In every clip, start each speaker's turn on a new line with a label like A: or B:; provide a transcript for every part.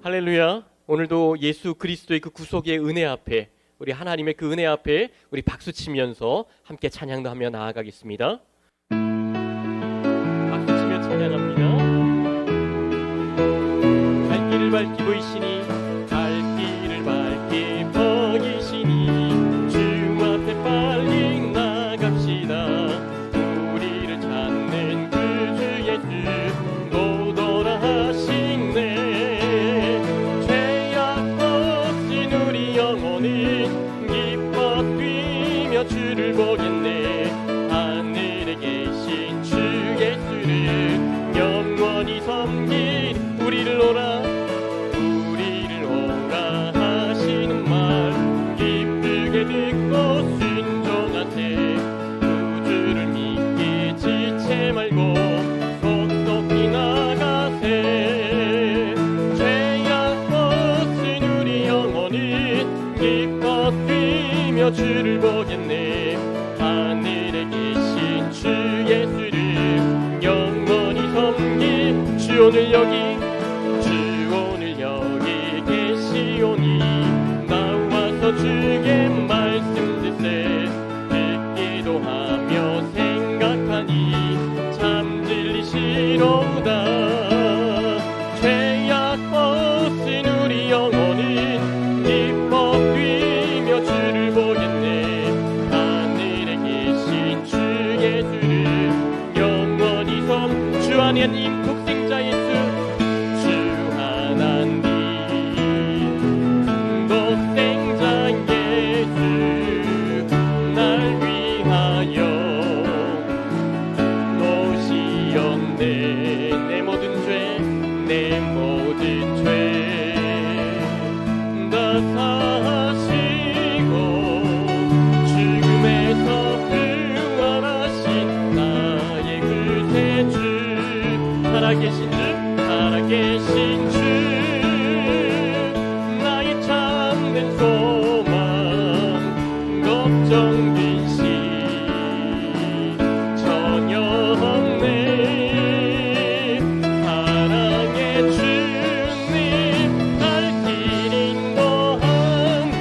A: 할렐루야. 오늘도 예수 그리스도의 그 구속의 은혜 앞에, 우리 하나님의 그 은혜 앞에 우리 박수 치면서 함께 찬양도 하며 나아가겠습니다. 박수 치며 찬양합니다. 갈 길을 밝히 보이시니, 갈 길을 밝히 보이시니, 주 앞에 빨리 나갑시다. 우리를 찾는 그 주 예수 곧 오라 하시네. 죄악 없인 우리 영혼은 기뻐 뛰며 주를 보겠네. 하늘에 계신 주 예수를 영원히 섬길 우리를 오라 하시는 말 기쁘게 듣고 순종하세. 구주를 믿기 지체 말고 속속히 나가세. 죄악 없은 우리 영혼은 기뻐 뛰며 주를 보겠네. 하늘에 계신 주 예수를 영원히 섬길 주 오늘 여기 계시오니 나와서 주의 말씀 듣세. 듣기도 하며 생각하니 참 진리시로다. 죄악 없은 우리 영혼은 기뻐 뛰며 주를 보겠네. 하늘에 계신 주 예수를 영원히 주 안에 임독생자 예수, 주 하나님 독생자 예수 날 위하여 오시었네. 내 모든 죄 다 사하시고 죽음에서 부활하신 나의 구세주, 살아계신 주 나의 참된 소망 걱정 근심 전혀 없네. 사랑의 주님 갈 길 인도하니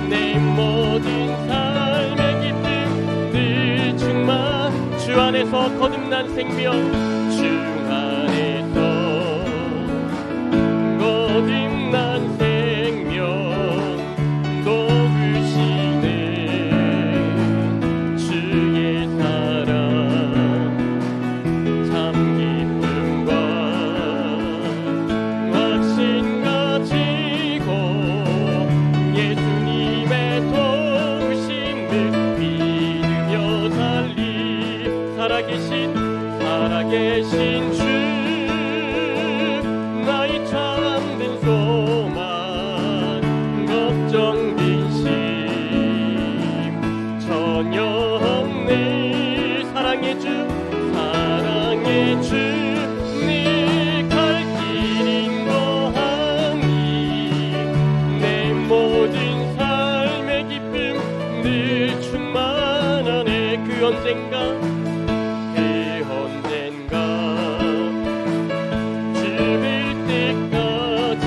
A: 내 모든 삶의 기쁨 늘 충만. 주 안에서 거듭난 생명, 주 안에서 거듭난 생명 녹으시네. 주의 사랑 참 기쁨과 확신 가지고 예수님의 도우심을 믿으며 달리 살아계신 주 나의 참된 소망 걱정 근심 전혀 없네. 사랑의 주 네 갈 길 인도하니 내 모든 삶의 기쁨 늘 충만하네. 그 언젠가 죽을 때까지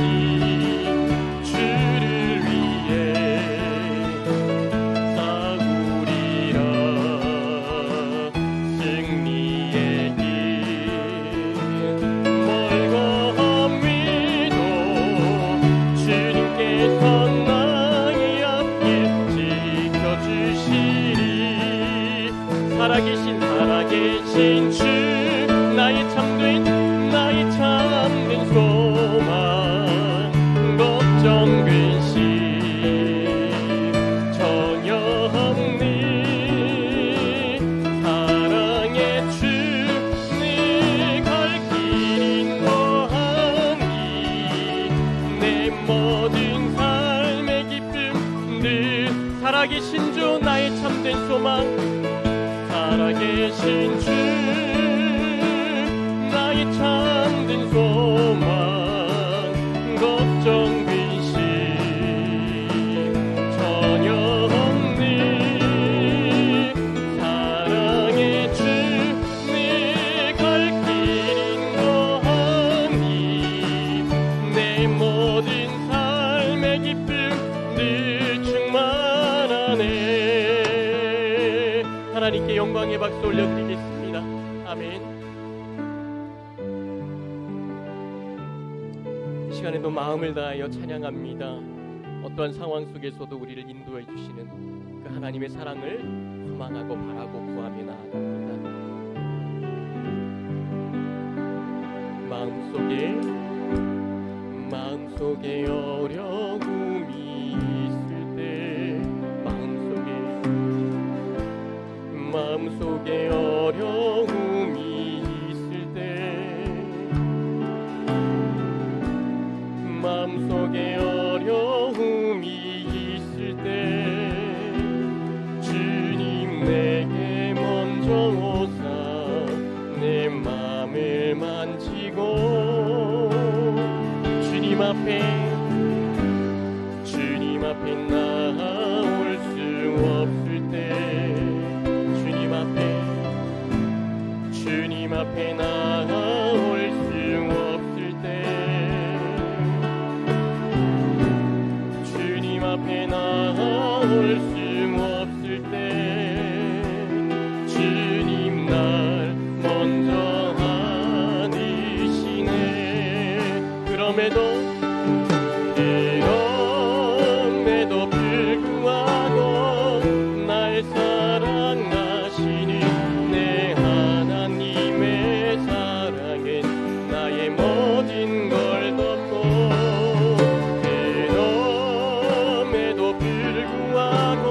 A: 주를 위해 싸우리라. 승리의 길 멀거함에도 주님께서 나의 앞길 지켜주시리. 살아계신 주 나의 참된 소망 걱정 근심 전혀 없니. 사랑의 주 네 갈 길 인도하니 내 모든 삶의 기쁨 늘 살아계신 주 나의 참된 소망. 살아계신 주 나의 참된 소망 걱정 근심 전혀 없니. 사랑의 주 네 갈 길 인도하니 내 나의 모든 삶의 기쁨 늘 충만하네. 하나님께 영광의 박수 올려드리겠습니다. 아멘. 이 시간에도 마음을 다하여 찬양합니다. 어떠한 상황 속에서도 우리를 인도해 주시는 그 하나님의 사랑을 소망하고 바라고 구하며 나아갑니다. 마음속에 어려움이 있을 때, 마음속에 어려움이 있을 때, 마음속에 어려움이 있을 때 주님 내게 먼저 오사 내 마음을 만지고 주님 앞에 나올 수 없을 때 주님 앞에 나올 수 없을 때 주님 앞에 나올 수 없을 때 주님 날 먼저 안으시네. 그럼에도 불구하고 날 사랑하시는 내 하나님의 사랑은 나의 모든 걸 덮고, 그럼에도 불구하고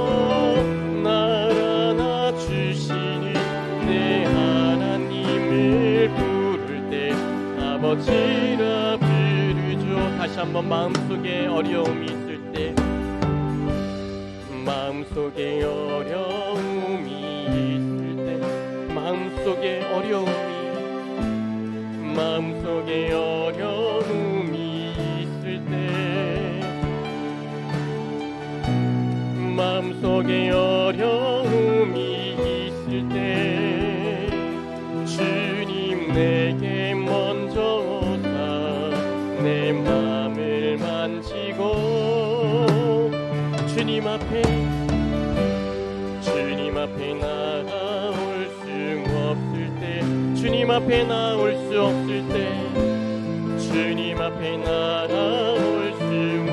A: 날 안아주시는 내 하나님을 부를 때 아버지라 부르죠. 다시 한번 마음속에 어려움이 있을 때, 마음속에 어려움이 있을 때, 마음속에 어려움이 있을 때, 마음속에 어려움이 있을 때 주님 내게 먼저 오사 내 마음을 만지고 주님 앞에 나올 수 없을 때, 주님 앞에 나올 수 없을 때, 주님 앞에 나올 수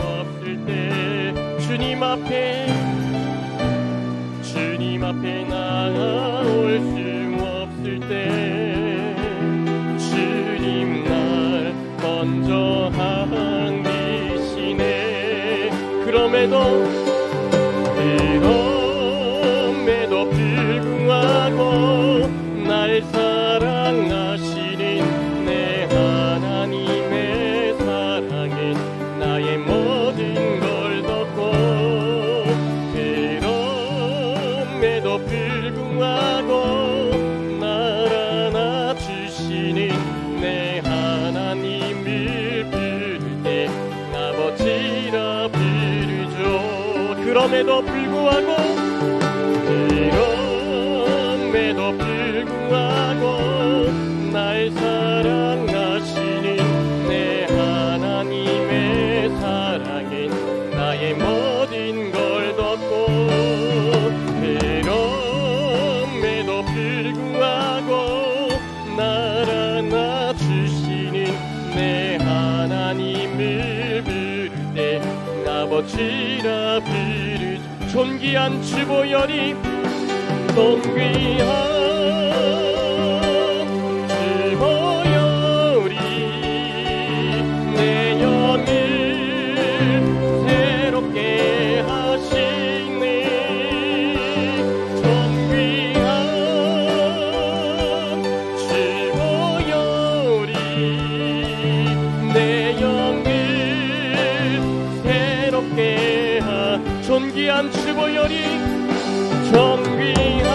A: 없을 때, 주님 앞에 나올 수 없을 때 주님 날 먼저 안으시네. 그럼에도 불구하고 날 사랑하시는 내 하나님의 사랑은 나의 모든 걸 덮고, 그럼에도 불구하고 날 안아주시는 내 하나님을 부를 때 아버지라 부르죠. 그럼에도 불구하고 날 사랑하시는 내 하나님의 사랑은 나의 모든 걸 덮고, 그럼에도 불구하고 날 안아주시는 내 하나님을 부를 때 아버지라 부르죠. 존귀한 주보혈이 존귀한 주보혈이 내 영을 새롭게 하시네. 존귀한 주보혈이 내 영을 새롭게 존귀한 주보혈이 존귀한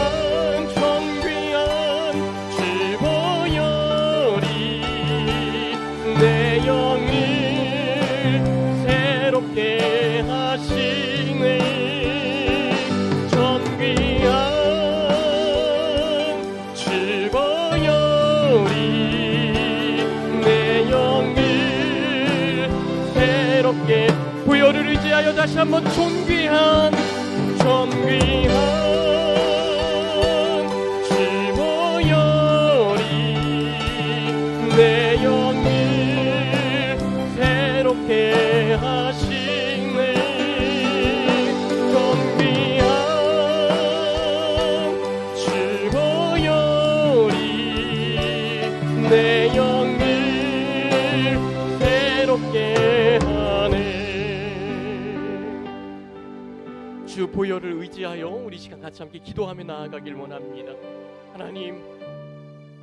A: 주보혈이 내 영을 새롭게 하시네. 존귀한 주보혈이 내 영을 새롭게 보혈을 의지하여 다시 한번 존귀한 주 보혈이 내 영을 새롭게 하시네. 존귀한 주 보혈이 내 영을 새롭게 하네. 주 보혈을 의지하여 우리 시간 같이 함께 기도하며 나아가길 원합니다. 하나님,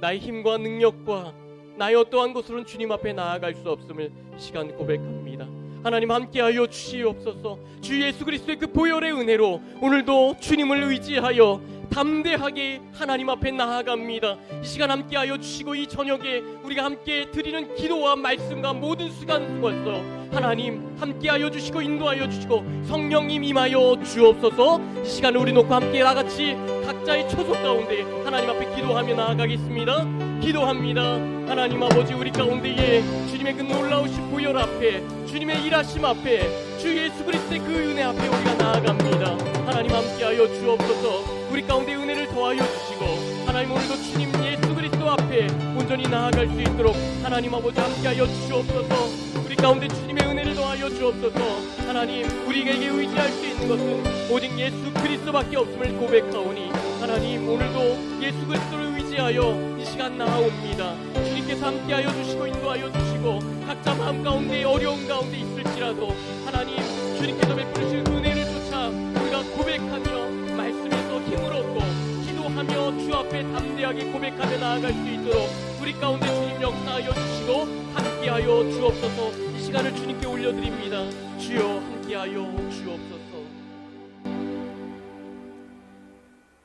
A: 나의 힘과 능력과 나의 어떠한 것으로는 주님 앞에 나아갈 수 없음을 시간 고백합니다. 하나님, 함께하여 주시옵소서. 주 예수 그리스도의 그 보혈의 은혜로 오늘도 주님을 의지하여 담대하게 하나님 앞에 나아갑니다. 이 시간 함께하여 주시고 이 저녁에 우리가 함께 드리는 기도와 말씀과 모든 시간 속에서 하나님 함께하여 주시고 인도하여 주시고 성령님 임하여 주옵소서. 이 시간을 우리 놓고 함께 나같이 각자의 초소 가운데 하나님 앞에 기도하며 나아가겠습니다. 기도합니다. 하나님 아버지, 우리 가운데에 주님의 그 놀라우신 보혈 앞에, 주님의 일하심 앞에, 주 예수 그리스도의 그 은혜 앞에 우리가 나아갑니다. 하나님 함께하여 주옵소서. 우리 가운데 은혜를 더하여 주시고 하나님, 오늘도 주님 예수 그리스도 앞에 온전히 나아갈 수 있도록 하나님 아버지 함께하여 주옵소서. 우리 가운데 주님의 은혜를 더하여 주옵소서. 하나님, 우리에게 의지할 수 있는 것은 오직 예수 그리스도밖에 없음을 고백하오니 하나님, 오늘도 예수 그리스도를 의지하여 이 시간 나아옵니다. 주님께서 함께하여 주시고 인도하여 주시고 각자 마음 가운데 어려운 가운데 있을지라도 하나님, 주님께서 베푸시는 은혜를 쫓아 우리가 고백하며 말씀에서 힘을 얻고 기도하며 주 앞에 담대하게 고백하며 나아갈 수 있도록 우리 가운데 주님 역사하여 주시고 함께하여 주옵소서. 이 시간을 주님께 올려드립니다. 주여 함께하여 주옵소서.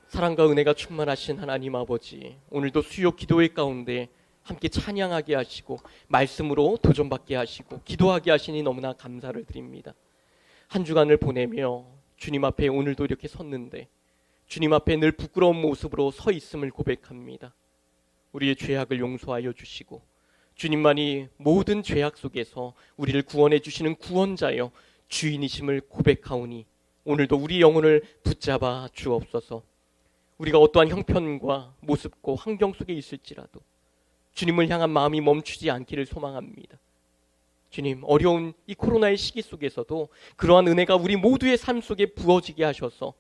A: 사랑과 은혜가 충만하신 하나님 아버지, 오늘도 수요 기도회 가운데 함께 찬양하게 하시고 말씀으로 도전받게 하시고 기도하게 하시니 너무나 감사를 드립니다. 한 주간을 보내며 주님 앞에 오늘도 이렇게 섰는데 주님 앞에 늘 부끄러운 모습으로 서 있음을 고백합니다. 우리의 죄악을 용서하여 주시고 주님만이 모든 죄악 속에서 우리를 구원해 주시는 구원자여 주인이심을 고백하오니 오늘도 우리 영혼을 붙잡아 주옵소서. 우리가 어떠한 형편과 모습과 환경 속에 있을지라도 주님을 향한 마음이 멈추지 않기를 소망합니다. 주님, 어려운 이 코로나의 시기 속에서도 그러한 은혜가 우리 모두의 삶 속에 부어지게 하셔서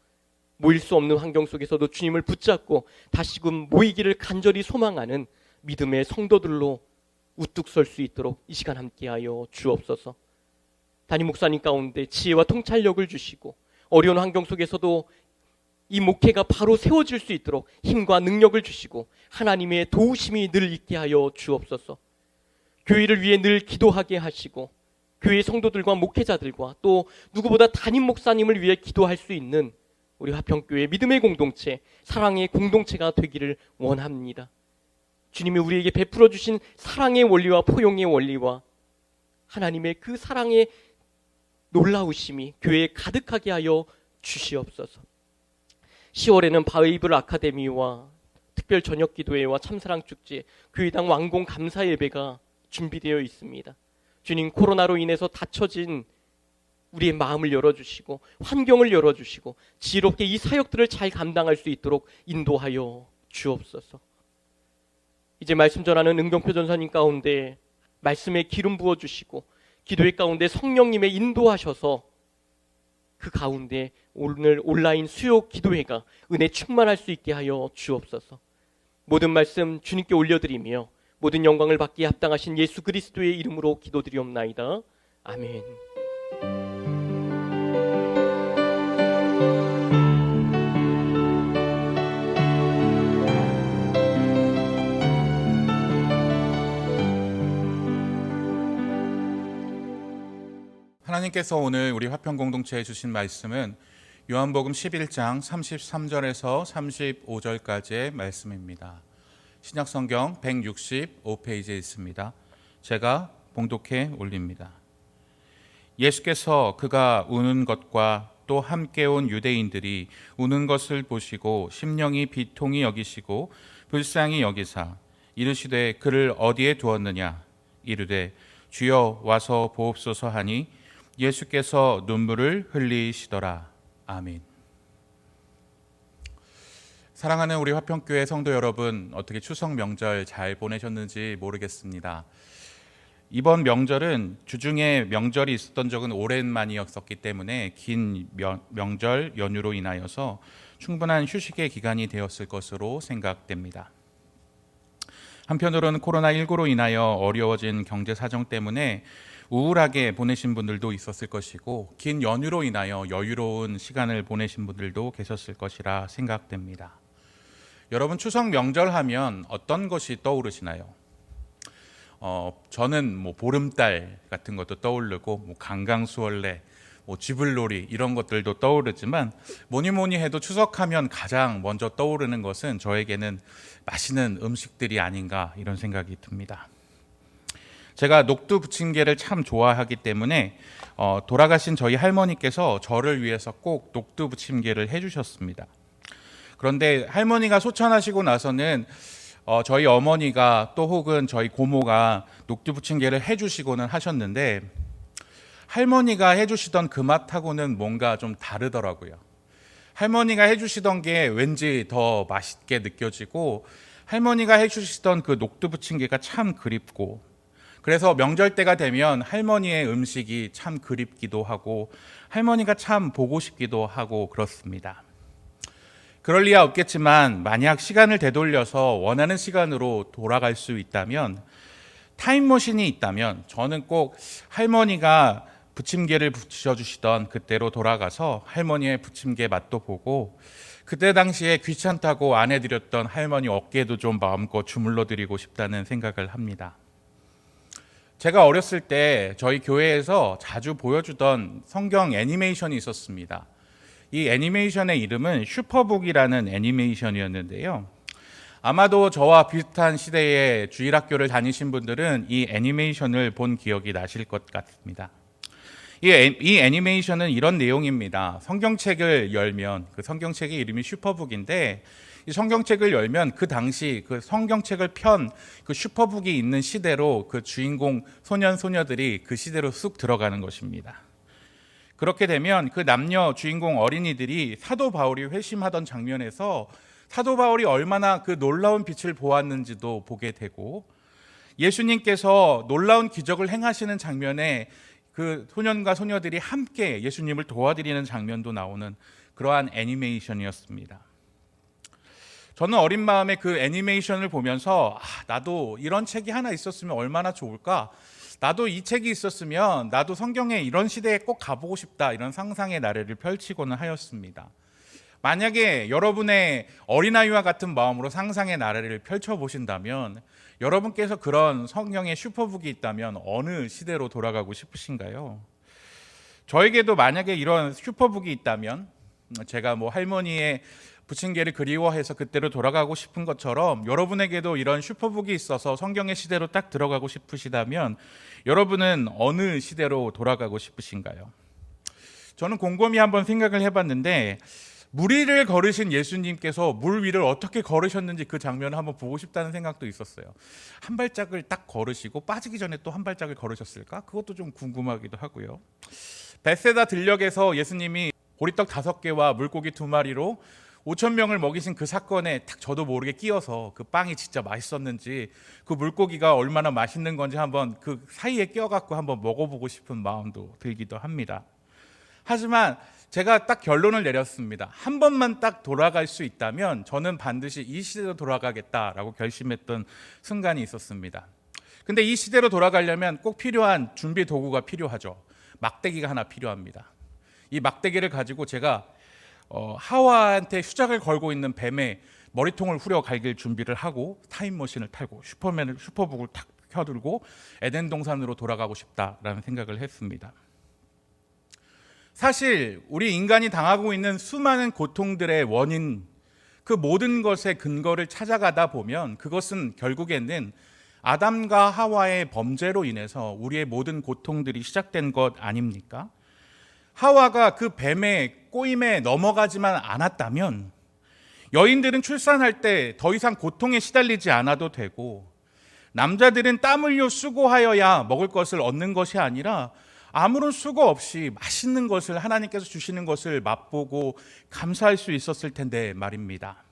A: 모일 수 없는 환경 속에서도 주님을 붙잡고 다시금 모이기를 간절히 소망하는 믿음의 성도들로 우뚝 설 수 있도록 이 시간 함께하여 주옵소서. 담임 목사님 가운데 지혜와 통찰력을 주시고 어려운 환경 속에서도 이 목회가 바로 세워질 수 있도록 힘과 능력을 주시고 하나님의 도우심이 늘 있게 하여 주옵소서. 교회를 위해 늘 기도하게 하시고 교회 성도들과 목회자들과 또 누구보다 담임 목사님을 위해 기도할 수 있는 우리 화평교회 믿음의 공동체, 사랑의 공동체가 되기를 원합니다. 주님이 우리에게 베풀어 주신 사랑의 원리와 포용의 원리와 하나님의 그 사랑의 놀라우심이 교회에 가득하게 하여 주시옵소서. 10월에는 바이블 아카데미와 특별 저녁 기도회와 참사랑 축제, 교회당 완공 감사 예배가 준비되어 있습니다. 주님, 코로나로 인해서 닫혀진 우리의 마음을 열어주시고 환경을 열어주시고 지혜롭게 이 사역들을 잘 감당할 수 있도록 인도하여 주옵소서. 이제 말씀 전하는 은경표 전사님 가운데 말씀에 기름 부어주시고 기도회 가운데 성령님의 인도하셔서 그 가운데 오늘 온라인 수요 기도회가 은혜 충만할 수 있게 하여 주옵소서. 모든 말씀 주님께 올려드리며 모든 영광을 받기에 합당하신 예수 그리스도의 이름으로 기도드리옵나이다. 아멘.
B: 하나님께서 오늘 우리 화평공동체에 주신 말씀은 요한복음 11장 33절에서 35절까지의 말씀입니다. 신약성경 165페이지에 있습니다. 제가 봉독해 올립니다. 예수께서 그가 우는 것과 또 함께 온 유대인들이 우는 것을 보시고 심령이 비통히 여기시고 불쌍히 여기사 이르시되 그를 어디에 두었느냐 이르되 주여 와서 보옵소서 하니 예수께서 눈물을 흘리시더라. 아멘. 사랑하는 우리 화평교회 성도 여러분, 어떻게 추석 명절 잘 보내셨는지 모르겠습니다. 이번 명절은 주중에 명절이 있었던 적은 오랜만이었기 때문에 긴 명절 연휴로 인하여서 충분한 휴식의 기간이 되었을 것으로 생각됩니다. 한편으로는 코로나19로 인하여 어려워진 경제 사정 때문에 우울하게 보내신 분들도 있었을 것이고, 긴 연휴로 인하여 여유로운 시간을 보내신 분들도 계셨을 것이라 생각됩니다. 여러분, 추석 명절 하면 어떤 것이 떠오르시나요? 저는 보름달 같은 것도 떠오르고, 강강수월래, 쥐불놀이 이런 것들도 떠오르지만, 뭐니 해도 추석하면 가장 먼저 떠오르는 것은 저에게는 맛있는 음식들이 아닌가 이런 생각이 듭니다. 제가 녹두 부침개를 참 좋아하기 때문에 돌아가신 저희 할머니께서 저를 위해서 꼭 녹두 부침개를 해주셨습니다. 그런데 할머니가 소천하시고 나서는 저희 어머니가 또 혹은 저희 고모가 녹두 부침개를 해주시고는 하셨는데, 할머니가 해주시던 그 맛하고는 뭔가 좀 다르더라고요. 할머니가 해주시던 게 왠지 더 맛있게 느껴지고, 할머니가 해주시던 그 녹두 부침개가 참 그립고, 그래서 명절 때가 되면 할머니의 음식이 참 그립기도 하고 할머니가 참 보고 싶기도 하고 그렇습니다. 그럴 리야 없겠지만, 만약 시간을 되돌려서 원하는 시간으로 돌아갈 수 있다면, 타임머신이 있다면 저는 꼭 할머니가 부침개를 부쳐주시던 그때로 돌아가서 할머니의 부침개 맛도 보고, 그때 당시에 귀찮다고 안 해드렸던 할머니 어깨도 좀 마음껏 주물러 드리고 싶다는 생각을 합니다. 제가 어렸을 때 저희 교회에서 자주 보여주던 성경 애니메이션이 있었습니다. 이 애니메이션의 이름은 슈퍼북이라는 애니메이션이었는데요. 아마도 저와 비슷한 시대에 주일학교를 다니신 분들은 이 애니메이션을 본 기억이 나실 것 같습니다. 이 애니메이션은 이런 내용입니다. 성경책을 열면, 그 성경책의 이름이 슈퍼북인데, 이 성경책을 열면 그 당시 그 성경책을 편 그 슈퍼북이 있는 시대로 그 주인공 소년 소녀들이 그 시대로 쑥 들어가는 것입니다. 그렇게 되면 그 남녀 주인공 어린이들이 사도 바울이 회심하던 장면에서 사도 바울이 얼마나 그 놀라운 빛을 보았는지도 보게 되고, 예수님께서 놀라운 기적을 행하시는 장면에 그 소년과 소녀들이 함께 예수님을 도와드리는 장면도 나오는 그러한 애니메이션이었습니다. 저는 어린 마음에 그 애니메이션을 보면서 나도 이런 책이 하나 있었으면 얼마나 좋을까? 나도 이 책이 있었으면 나도 성경의 이런 시대에 꼭 가보고 싶다, 이런 상상의 나래를 펼치고는 하였습니다. 만약에 여러분의 어린아이와 같은 마음으로 상상의 나래를 펼쳐보신다면, 여러분께서 그런 성경의 슈퍼북이 있다면 어느 시대로 돌아가고 싶으신가요? 저에게도 만약에 이런 슈퍼북이 있다면, 제가 할머니의 부침개를 그리워해서 그때로 돌아가고 싶은 것처럼, 여러분에게도 이런 슈퍼북이 있어서 성경의 시대로 딱 들어가고 싶으시다면 여러분은 어느 시대로 돌아가고 싶으신가요? 저는 곰곰이 한번 생각을 해봤는데, 물 위를 걸으신 예수님께서 물 위를 어떻게 걸으셨는지 그 장면을 한번 보고 싶다는 생각도 있었어요. 한 발짝을 딱 걸으시고 빠지기 전에 또 한 발짝을 걸으셨을까? 그것도 좀 궁금하기도 하고요. 벳세다 들녘에서 예수님이 보리떡 5개와 물고기 2마리로 5,000명을 먹이신 그 사건에 딱 저도 모르게 끼어서 그 빵이 진짜 맛있었는지, 그 물고기가 얼마나 맛있는 건지 한번 그 사이에 끼어갖고 한번 먹어보고 싶은 마음도 들기도 합니다. 하지만 제가 딱 결론을 내렸습니다. 한 번만 딱 돌아갈 수 있다면 저는 반드시 이 시대로 돌아가겠다라고 결심했던 순간이 있었습니다. 근데 이 시대로 돌아가려면 꼭 필요한 준비 도구가 필요하죠. 막대기가 하나 필요합니다. 이 막대기를 가지고 제가 하와한테 휴작을 걸고 있는 뱀의 머리통을 후려 갈길 준비를 하고, 타임머신을 타고 슈퍼북을 탁 켜들고 에덴 동산으로 돌아가고 싶다라는 생각을 했습니다. 사실 우리 인간이 당하고 있는 수많은 고통들의 원인, 그 모든 것의 근거를 찾아가다 보면 그것은 결국에는 아담과 하와의 범죄로 인해서 우리의 모든 고통들이 시작된 것 아닙니까? 하와가 그 뱀의 꼬임에 넘어가지만 않았다면 여인들은 출산할 때 더 이상 고통에 시달리지 않아도 되고, 남자들은 땀 흘려 수고하여야 먹을 것을 얻는 것이 아니라 아무런 수고 없이 맛있는 것을 하나님께서 주시는 것을 맛보고 감사할 수 있었을 텐데 말입니다.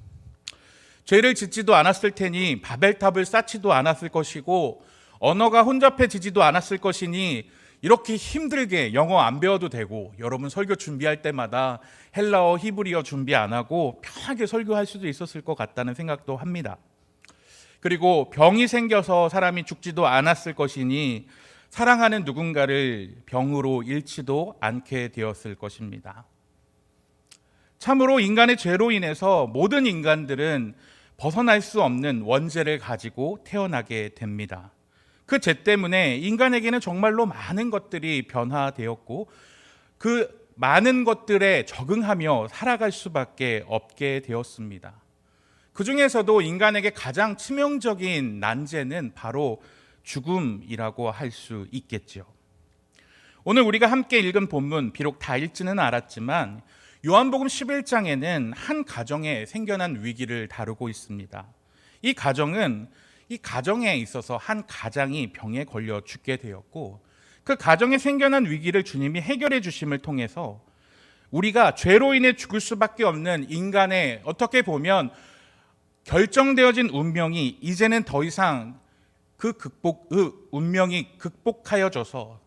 B: 죄를 짓지도 않았을 테니 바벨탑을 쌓지도 않았을 것이고 언어가 혼잡해지지도 않았을 것이니 이렇게 힘들게 영어 안 배워도 되고, 여러분 설교 준비할 때마다 헬라어, 히브리어 준비 안 하고 편하게 설교할 수도 있었을 것 같다는 생각도 합니다. 그리고 병이 생겨서 사람이 죽지도 않았을 것이니 사랑하는 누군가를 병으로 잃지도 않게 되었을 것입니다. 참으로 인간의 죄로 인해서 모든 인간들은 벗어날 수 없는 원죄를 가지고 태어나게 됩니다. 그 죄 때문에 인간에게는 정말로 많은 것들이 변화되었고 그 많은 것들에 적응하며 살아갈 수밖에 없게 되었습니다. 그 중에서도 인간에게 가장 치명적인 난제는 바로 죽음이라고 할 수 있겠죠. 오늘 우리가 함께 읽은 본문, 비록 다 읽지는 않았지만 요한복음 11장에는 한 가정에 생겨난 위기를 다루고 있습니다. 이 가정에 있어서 한 가장이 병에 걸려 죽게 되었고, 그 가정에 생겨난 위기를 주님이 해결해 주심을 통해서 우리가 죄로 인해 죽을 수밖에 없는 인간의 어떻게 보면 결정되어진 운명이 이제는 더 이상 그 운명이 극복하여져서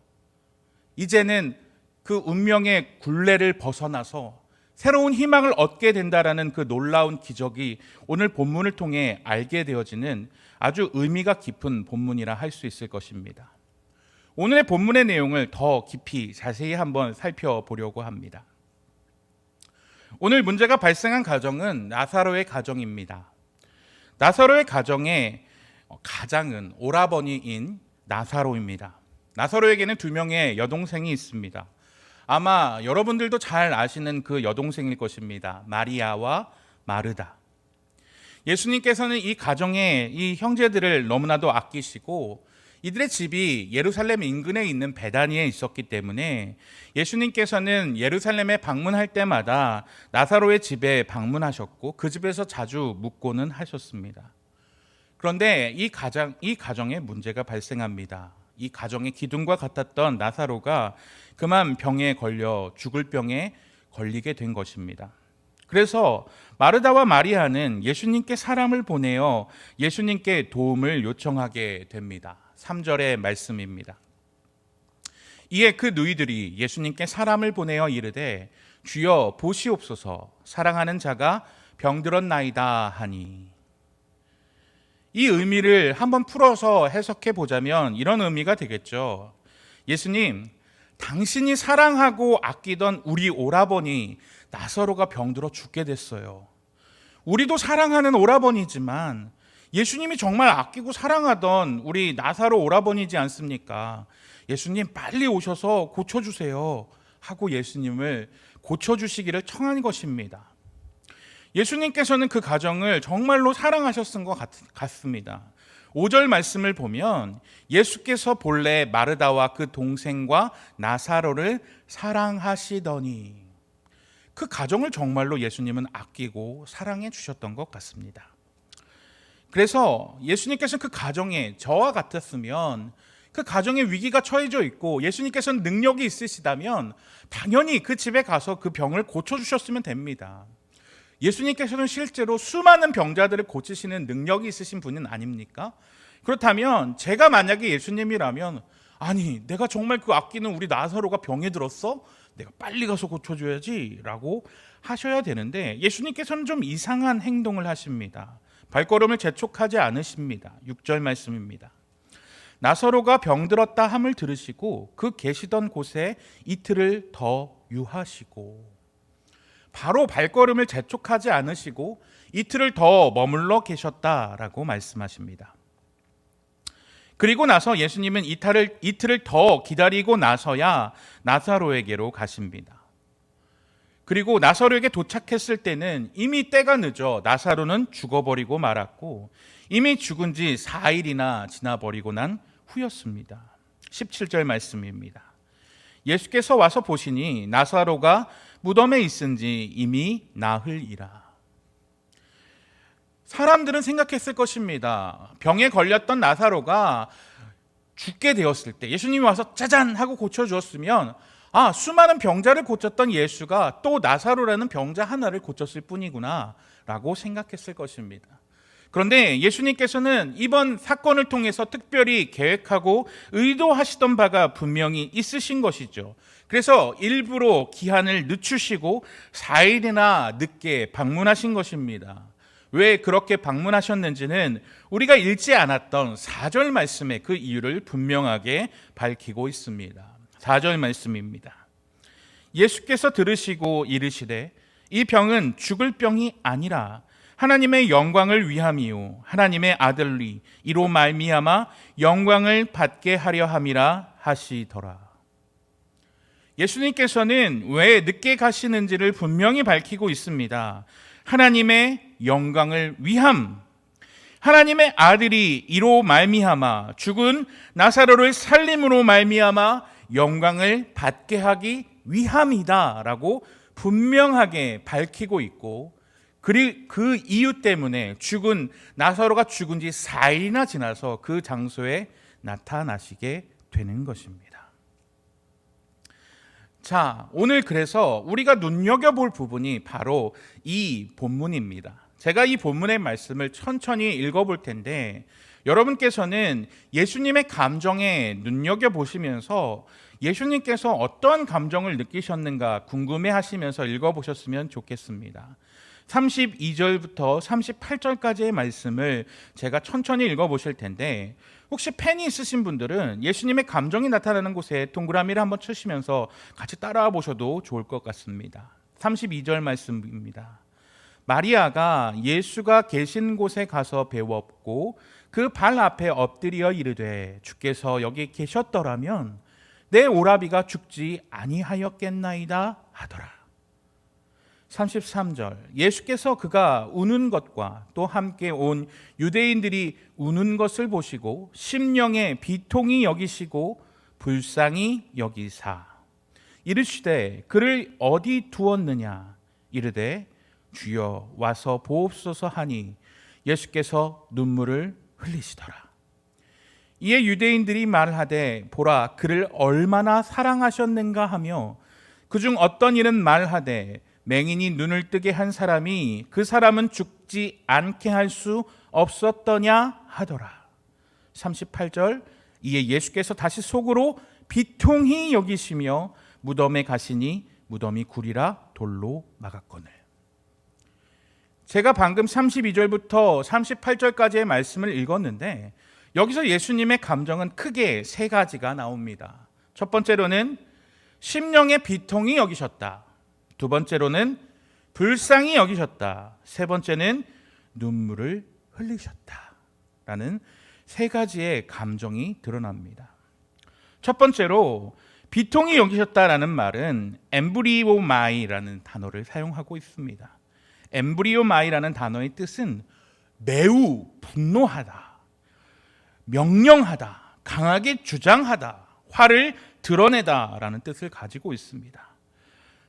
B: 이제는 그 운명의 굴레를 벗어나서 새로운 희망을 얻게 된다라는 그 놀라운 기적이 오늘 본문을 통해 알게 되어지는 아주 의미가 깊은 본문이라 할 수 있을 것입니다. 오늘의 본문의 내용을 더 깊이 자세히 한번 살펴보려고 합니다. 오늘 문제가 발생한 가정은 나사로의 가정입니다. 나사로의 가정의 가장은 오라버니인 나사로입니다. 나사로에게는 2명의 여동생이 있습니다. 아마 여러분들도 잘 아시는 그 여동생일 것입니다. 마리아와 마르다. 예수님께서는 이 가정의 이 형제들을 너무나도 아끼시고 이들의 집이 예루살렘 인근에 있는 베다니에 있었기 때문에 예수님께서는 예루살렘에 방문할 때마다 나사로의 집에 방문하셨고 그 집에서 자주 묵고는 하셨습니다. 그런데 이 가정에 문제가 발생합니다. 이 가정의 기둥과 같았던 나사로가 그만 병에 걸려 죽을 병에 걸리게 된 것입니다. 그래서 마르다와 마리아는 예수님께 사람을 보내어 예수님께 도움을 요청하게 됩니다. 3절의 말씀입니다. 이에 그 누이들이 예수님께 사람을 보내어 이르되 주여 보시옵소서, 사랑하는 자가 병들었나이다 하니. 이 의미를 한번 풀어서 해석해 보자면 이런 의미가 되겠죠. 예수님, 당신이 사랑하고 아끼던 우리 오라버니 나사로가 병들어 죽게 됐어요. 우리도 사랑하는 오라버니지만 예수님이 정말 아끼고 사랑하던 우리 나사로 오라버니지 않습니까? 예수님 빨리 오셔서 고쳐주세요 하고 예수님을 고쳐주시기를 청한 것입니다. 예수님께서는 그 가정을 정말로 사랑하셨던 것 같습니다. 5절 말씀을 보면 예수께서 본래 마르다와 그 동생과 나사로를 사랑하시더니, 그 가정을 정말로 예수님은 아끼고 사랑해 주셨던 것 같습니다. 그래서 예수님께서는 그 가정에 저와 같았으면, 그 가정에 위기가 처해져 있고 예수님께서는 능력이 있으시다면 당연히 그 집에 가서 그 병을 고쳐주셨으면 됩니다. 예수님께서는 실제로 수많은 병자들을 고치시는 능력이 있으신 분은 아닙니까? 그렇다면 제가 만약에 예수님이라면, 아니 내가 정말 그 아끼는 우리 나사로가 병에 들었어? 내가 빨리 가서 고쳐줘야지 라고 하셔야 되는데 예수님께서는 좀 이상한 행동을 하십니다. 발걸음을 재촉하지 않으십니다. 6절 말씀입니다. 나사로가 병들었다 함을 들으시고 그 계시던 곳에 이틀을 더 유하시고, 바로 발걸음을 재촉하지 않으시고 이틀을 더 머물러 계셨다라고 말씀하십니다. 그리고 나서 예수님은 이틀을 더 기다리고 나서야 나사로에게로 가십니다. 그리고 나사로에게 도착했을 때는 이미 때가 늦어 나사로는 죽어버리고 말았고 이미 죽은 지 4일이나 지나버리고 난 후였습니다. 17절 말씀입니다. 예수께서 와서 보시니 나사로가 무덤에 있은 지 이미 나흘이라. 사람들은 생각했을 것입니다. 병에 걸렸던 나사로가 죽게 되었을 때 예수님이 와서 짜잔 하고 고쳐주었으면 수많은 병자를 고쳤던 예수가 또 나사로라는 병자 하나를 고쳤을 뿐이구나 라고 생각했을 것입니다. 그런데 예수님께서는 이번 사건을 통해서 특별히 계획하고 의도하시던 바가 분명히 있으신 것이죠. 그래서 일부러 기한을 늦추시고 4일이나 늦게 방문하신 것입니다. 왜 그렇게 방문하셨는지는 우리가 읽지 않았던 4절 말씀의 그 이유를 분명하게 밝히고 있습니다. 4절 말씀입니다. 예수께서 들으시고 이르시되 이 병은 죽을 병이 아니라 하나님의 영광을 위함이요 하나님의 아들이 이로 말미암아 영광을 받게 하려 함이라 하시더라. 예수님께서는 왜 늦게 가시는지를 분명히 밝히고 있습니다. 하나님의 영광을 위함, 하나님의 아들이 이로 말미암아 죽은 나사로를 살림으로 말미암아 영광을 받게 하기 위함이다 라고 분명하게 밝히고 있고, 그리고 그 이유 때문에 죽은 나사로가 죽은 지 4일이나 지나서 그 장소에 나타나시게 되는 것입니다. 자, 오늘 그래서 우리가 눈여겨볼 부분이 바로 이 본문입니다. 제가 이 본문의 말씀을 천천히 읽어볼 텐데 여러분께서는 예수님의 감정에 눈여겨보시면서 예수님께서 어떠한 감정을 느끼셨는가 궁금해하시면서 읽어보셨으면 좋겠습니다. 32절부터 38절까지의 말씀을 제가 천천히 읽어보실 텐데 혹시 펜이 있으신 분들은 예수님의 감정이 나타나는 곳에 동그라미를 한번 치시면서 같이 따라와 보셔도 좋을 것 같습니다. 32절 말씀입니다. 마리아가 예수가 계신 곳에 가서 배웠고 그 발 앞에 엎드려 이르되 주께서 여기 계셨더라면 내 오라비가 죽지 아니하였겠나이다 하더라. 33절 예수께서 그가 우는 것과 또 함께 온 유대인들이 우는 것을 보시고 심령에 비통히 여기시고 불쌍히 여기사 이르시되 그를 어디 두었느냐 이르되 주여 와서 보옵소서 하니 예수께서 눈물을 흘리시더라. 이에 유대인들이 말하되 보라 그를 얼마나 사랑하셨는가 하며 그중 어떤 이는 말하되 맹인이 눈을 뜨게 한 사람이 그 사람은 죽지 않게 할 수 없었더냐 하더라. 38절 이에 예수께서 다시 속으로 비통히 여기시며 무덤에 가시니 무덤이 구리라 돌로 막았거늘. 제가 방금 32절부터 38절까지의 말씀을 읽었는데 여기서 예수님의 감정은 크게 세 가지가 나옵니다. 첫 번째로는 심령의 비통히 여기셨다. 두 번째로는 불쌍히 여기셨다. 세 번째는 눈물을 흘리셨다. 라는 세 가지의 감정이 드러납니다. 첫 번째로 비통히 여기셨다라는 말은 엠브리오마이라는 단어를 사용하고 있습니다. 엠브리오마이라는 단어의 뜻은 매우 분노하다, 명령하다, 강하게 주장하다, 화를 드러내다라는 뜻을 가지고 있습니다.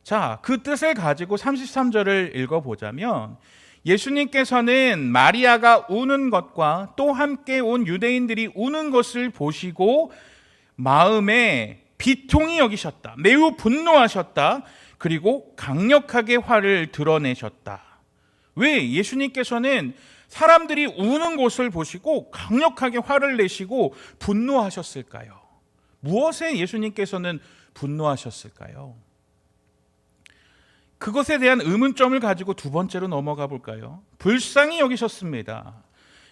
B: 자, 그 뜻을 가지고 33절을 읽어보자면 예수님께서는 마리아가 우는 것과 또 함께 온 유대인들이 우는 것을 보시고 마음에 비통히 여기셨다, 매우 분노하셨다, 그리고 강력하게 화를 드러내셨다. 왜 예수님께서는 사람들이 우는 것을 보시고 강력하게 화를 내시고 분노하셨을까요? 무엇에 예수님께서는 분노하셨을까요? 그것에 대한 의문점을 가지고 두 번째로 넘어가 볼까요? 불쌍히 여기셨습니다.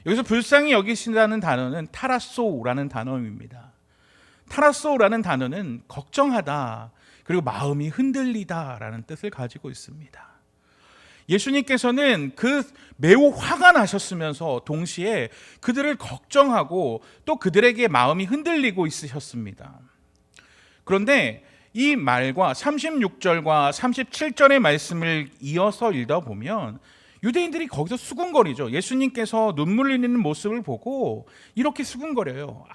B: 여기서 불쌍히 여기신다는 단어는 타라소라는 단어입니다. 타라소라는 단어는 걱정하다, 그리고 마음이 흔들리다라는 뜻을 가지고 있습니다. 예수님께서는 그 매우 화가 나셨으면서 동시에 그들을 걱정하고 또 그들에게 마음이 흔들리고 있으셨습니다. 그런데 이 말과 36절과 37절의 말씀을 이어서 읽다 보면 유대인들이 거기서 수군거리죠. 예수님께서 눈물 흘리는 모습을 보고 이렇게 수군거려요.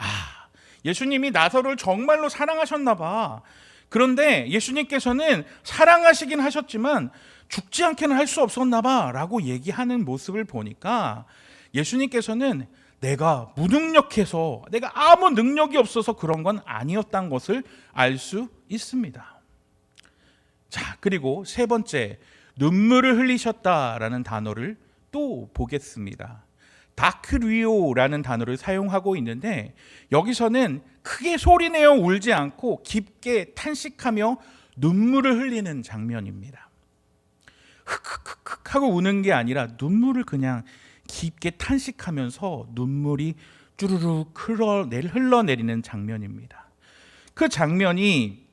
B: 예수님이 나사로를 정말로 사랑하셨나 봐. 그런데 예수님께서는 사랑하시긴 하셨지만 죽지 않게는 할 수 없었나 봐 라고 얘기하는 모습을 보니까 예수님께서는 내가 무능력해서, 내가 아무 능력이 없어서 그런 건 아니었다는 것을 알 수 있습니다. 자, 그리고 세 번째, 눈물을 흘리셨다라는 단어를 또 보겠습니다. 다크리오라는 단어를 사용하고 있는데, 여기서는 크게 소리내어 울지 않고 깊게 탄식하며 눈물을 흘리는 장면입니다. 흑흑흑흑 하고 우는 게 아니라 눈물을 그냥 깊게 탄식하면서 눈물이 쭈르륵 흘러내리는 장면입니다. 그 장면이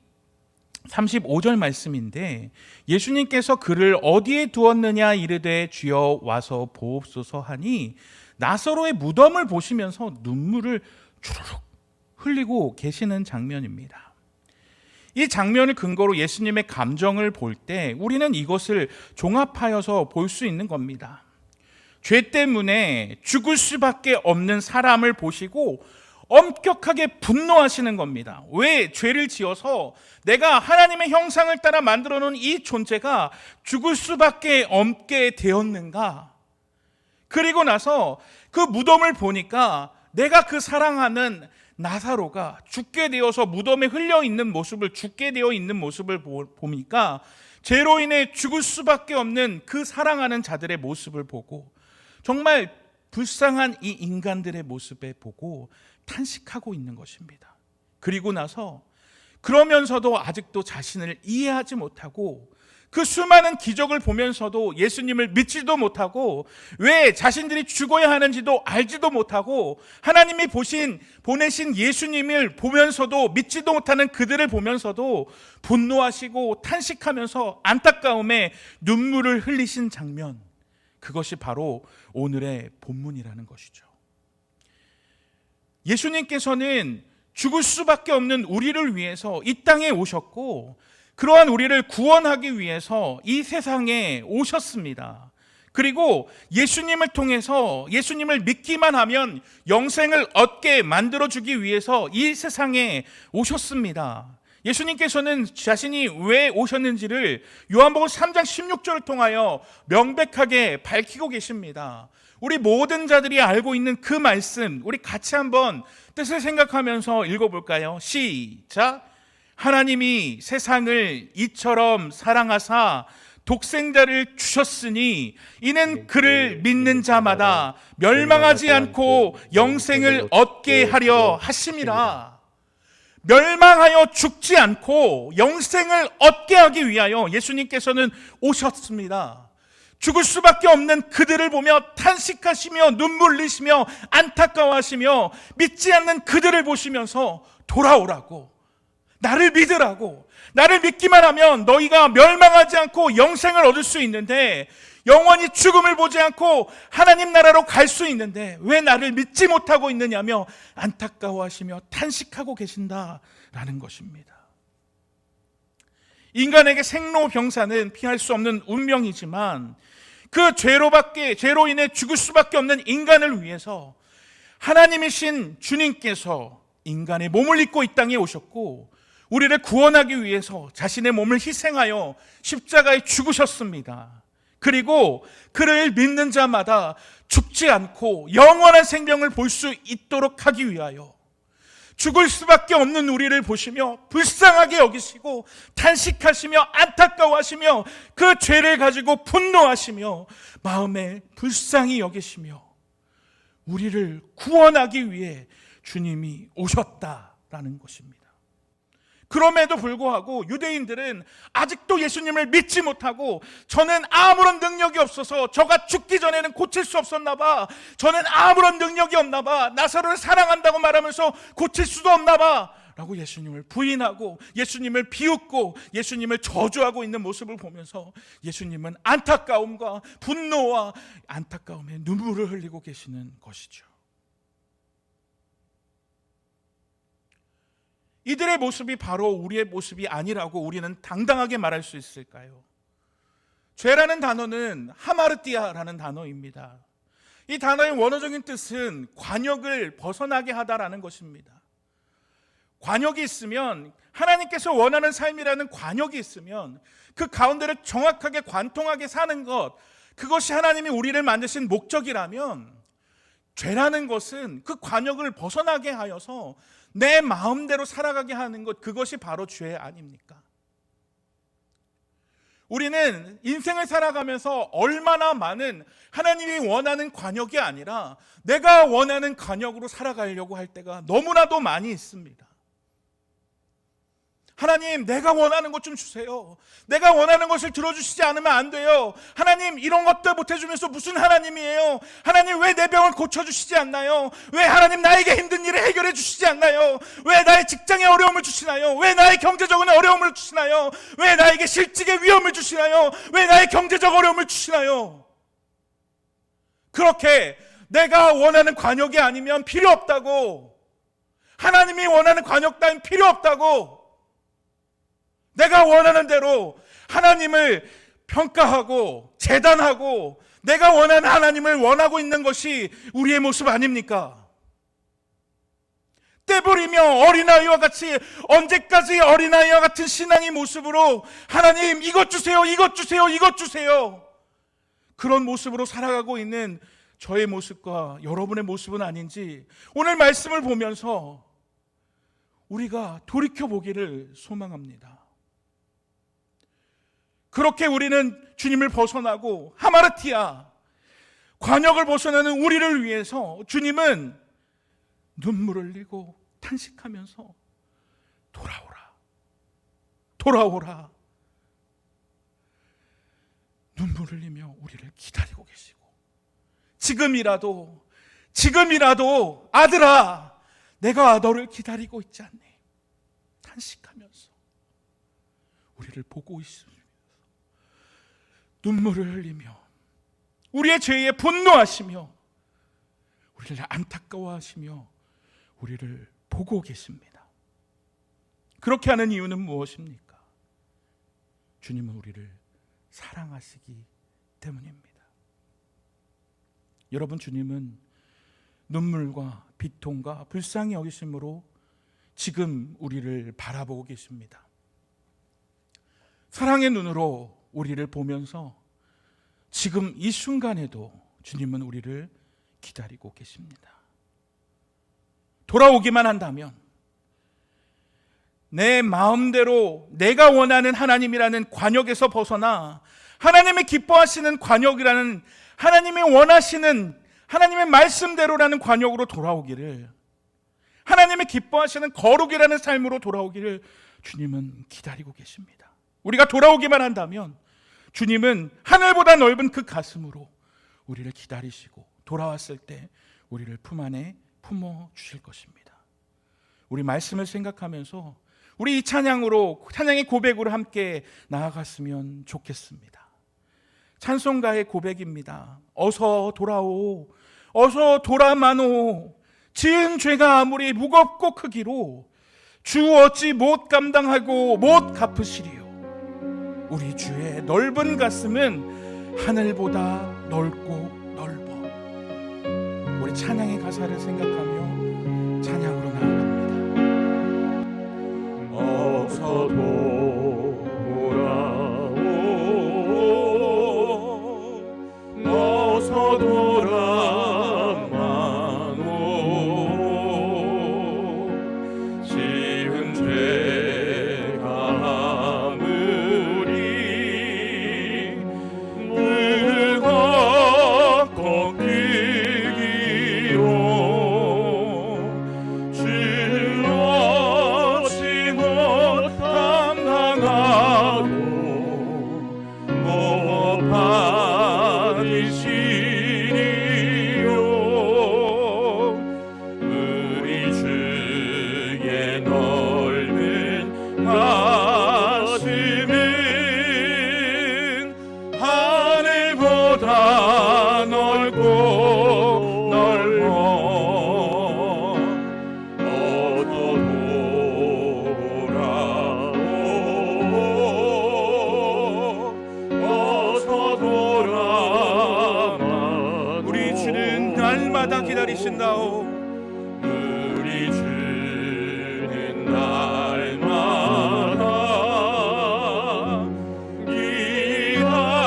B: 35절 말씀인데, 예수님께서 그를 어디에 두었느냐 이르되 주여 와서 보옵소서 하니 나사로의 무덤을 보시면서 눈물을 주르륵 흘리고 계시는 장면입니다. 이 장면을 근거로 예수님의 감정을 볼 때 우리는 이것을 종합하여서 볼 수 있는 겁니다. 죄 때문에 죽을 수밖에 없는 사람을 보시고 엄격하게 분노하시는 겁니다. 왜 죄를 지어서 내가 하나님의 형상을 따라 만들어 놓은 이 존재가 죽을 수밖에 없게 되었는가? 그리고 나서 그 무덤을 보니까 내가 그 사랑하는 나사로가 죽게 되어서 무덤에 흘려 있는 모습을, 죽게 되어 있는 모습을 보니까 죄로 인해 죽을 수밖에 없는 그 사랑하는 자들의 모습을 보고 정말 불쌍한 이 인간들의 모습에 보고 탄식하고 있는 것입니다. 그리고 나서 그러면서도 아직도 자신을 이해하지 못하고 그 수많은 기적을 보면서도 예수님을 믿지도 못하고 왜 자신들이 죽어야 하는지도 알지도 못하고 하나님이 보내신 예수님을 보면서도 믿지도 못하는 그들을 보면서도 분노하시고 탄식하면서 안타까움에 눈물을 흘리신 장면, 그것이 바로 오늘의 본문이라는 것이죠. 예수님께서는 죽을 수밖에 없는 우리를 위해서 이 땅에 오셨고 그러한 우리를 구원하기 위해서 이 세상에 오셨습니다. 그리고 예수님을 통해서 예수님을 믿기만 하면 영생을 얻게 만들어주기 위해서 이 세상에 오셨습니다. 예수님께서는 자신이 왜 오셨는지를 요한복음 3장 16절을 통하여 명백하게 밝히고 계십니다. 우리 모든 자들이 알고 있는 그 말씀, 우리 같이 한번 뜻을 생각하면서 읽어볼까요? 시작! 하나님이 세상을 이처럼 사랑하사 독생자를 주셨으니 이는 그를 믿는 자마다 멸망하지 않고 영생을 얻게 하려 하심이라. 멸망하여 죽지 않고 영생을 얻게 하기 위하여 예수님께서는 오셨습니다. 죽을 수밖에 없는 그들을 보며 탄식하시며 눈물 흘리시며 안타까워하시며 믿지 않는 그들을 보시면서 돌아오라고, 나를 믿으라고, 나를 믿기만 하면 너희가 멸망하지 않고 영생을 얻을 수 있는데, 영원히 죽음을 보지 않고 하나님 나라로 갈 수 있는데 왜 나를 믿지 못하고 있느냐며 안타까워하시며 탄식하고 계신다라는 것입니다. 인간에게 생로병사는 피할 수 없는 운명이지만 그 죄로 인해 죽을 수밖에 없는 인간을 위해서 하나님이신 주님께서 인간의 몸을 입고 이 땅에 오셨고 우리를 구원하기 위해서 자신의 몸을 희생하여 십자가에 죽으셨습니다. 그리고 그를 믿는 자마다 죽지 않고 영원한 생명을 볼 수 있도록 하기 위하여 죽을 수밖에 없는 우리를 보시며 불쌍하게 여기시고 탄식하시며 안타까워하시며 그 죄를 가지고 분노하시며 마음에 불쌍히 여기시며 우리를 구원하기 위해 주님이 오셨다라는 것입니다. 그럼에도 불구하고 유대인들은 아직도 예수님을 믿지 못하고 저는 아무런 능력이 없어서 저가 죽기 전에는 고칠 수 없었나 봐, 저는 아무런 능력이 없나 봐, 나사로를 사랑한다고 말하면서 고칠 수도 없나 봐 라고 예수님을 부인하고 예수님을 비웃고 예수님을 저주하고 있는 모습을 보면서 예수님은 안타까움과 분노와 안타까움에 눈물을 흘리고 계시는 것이죠. 이들의 모습이 바로 우리의 모습이 아니라고 우리는 당당하게 말할 수 있을까요? 죄라는 단어는 하마르티아라는 단어입니다. 이 단어의 원어적인 뜻은 관역을 벗어나게 하다라는 것입니다. 관역이 있으면, 하나님께서 원하는 삶이라는 관역이 있으면 그 가운데를 정확하게 관통하게 사는 것, 그것이 하나님이 우리를 만드신 목적이라면 죄라는 것은 그 관역을 벗어나게 하여서 내 마음대로 살아가게 하는 것, 그것이 바로 죄 아닙니까? 우리는 인생을 살아가면서 얼마나 많은 하나님이 원하는 관역이 아니라 내가 원하는 관역으로 살아가려고 할 때가 너무나도 많이 있습니다. 하나님, 내가 원하는 것 좀 주세요. 내가 원하는 것을 들어주시지 않으면 안 돼요. 하나님, 이런 것도 못해주면서 무슨 하나님이에요? 하나님, 왜 내 병을 고쳐주시지 않나요? 왜 하나님 나에게 힘든 일을 해결해 주시지 않나요? 왜 나의 직장에 어려움을 주시나요? 왜 나의 경제적인 어려움을 주시나요? 왜 나에게 실직의 위험을 주시나요? 왜 나의 경제적 어려움을 주시나요? 그렇게 내가 원하는 관역이 아니면 필요 없다고, 하나님이 원하는 관역 따윈 필요 없다고, 내가 원하는 대로 하나님을 평가하고 재단하고 내가 원하는 하나님을 원하고 있는 것이 우리의 모습 아닙니까? 떼부리며 어린아이와 같이, 언제까지 어린아이와 같은 신앙의 모습으로 하나님 이것 주세요, 이것 주세요, 이것 주세요, 그런 모습으로 살아가고 있는 저의 모습과 여러분의 모습은 아닌지 오늘 말씀을 보면서 우리가 돌이켜보기를 소망합니다. 그렇게 우리는 주님을 벗어나고 하마르티아, 관역을 벗어나는 우리를 위해서 주님은 눈물을 흘리고 탄식하면서 돌아오라, 돌아오라, 눈물 흘리며 우리를 기다리고 계시고, 지금이라도 아들아, 내가 너를 기다리고 있지 않니? 탄식하면서 우리를 보고 있습니다. 눈물을 흘리며 우리의 죄에 분노하시며 우리를 안타까워하시며 우리를 보고 계십니다. 그렇게 하는 이유는 무엇입니까? 주님은 우리를 사랑하시기 때문입니다. 여러분, 주님은 눈물과 비통과 불쌍히 여기심으로 지금 우리를 바라보고 계십니다. 사랑의 눈으로 우리를 보면서 지금 이 순간에도 주님은 우리를 기다리고 계십니다. 돌아오기만 한다면 내 마음대로 내가 원하는 하나님이라는 관역에서 벗어나 하나님이 기뻐하시는 관역이라는, 하나님이 원하시는 하나님의 말씀대로라는 관역으로 돌아오기를, 하나님이 기뻐하시는 거룩이라는 삶으로 돌아오기를 주님은 기다리고 계십니다. 우리가 돌아오기만 한다면 주님은 하늘보다 넓은 그 가슴으로 우리를 기다리시고 돌아왔을 때 우리를 품 안에 품어 주실 것입니다. 우리 말씀을 생각하면서 우리 이 찬양의 고백으로 함께 나아갔으면 좋겠습니다. 찬송가의 고백입니다. 어서 돌아오, 어서 돌아마노. 지은 죄가 아무리 무겁고 크기로 주 어찌 못 감당하고 못 갚으시리요. 우리 주의 넓은 가슴은 하늘보다 넓고 넓어. 우리 찬양의 가사를 생각하며 찬양으로 나아갑니다. 어서 돌아오, 어서 돌아마노. 지은 죄가 무겁고 크기로 주 어찌 못 감당하고 못 받으시리요. 우리 주의 넓은 가슴은 하늘보다 넓고 넓어. 어서 돌아오, 어서 돌아와. 우리 주는 날마다 기다리신다오. 우리 주는 날마다 기다리신다오.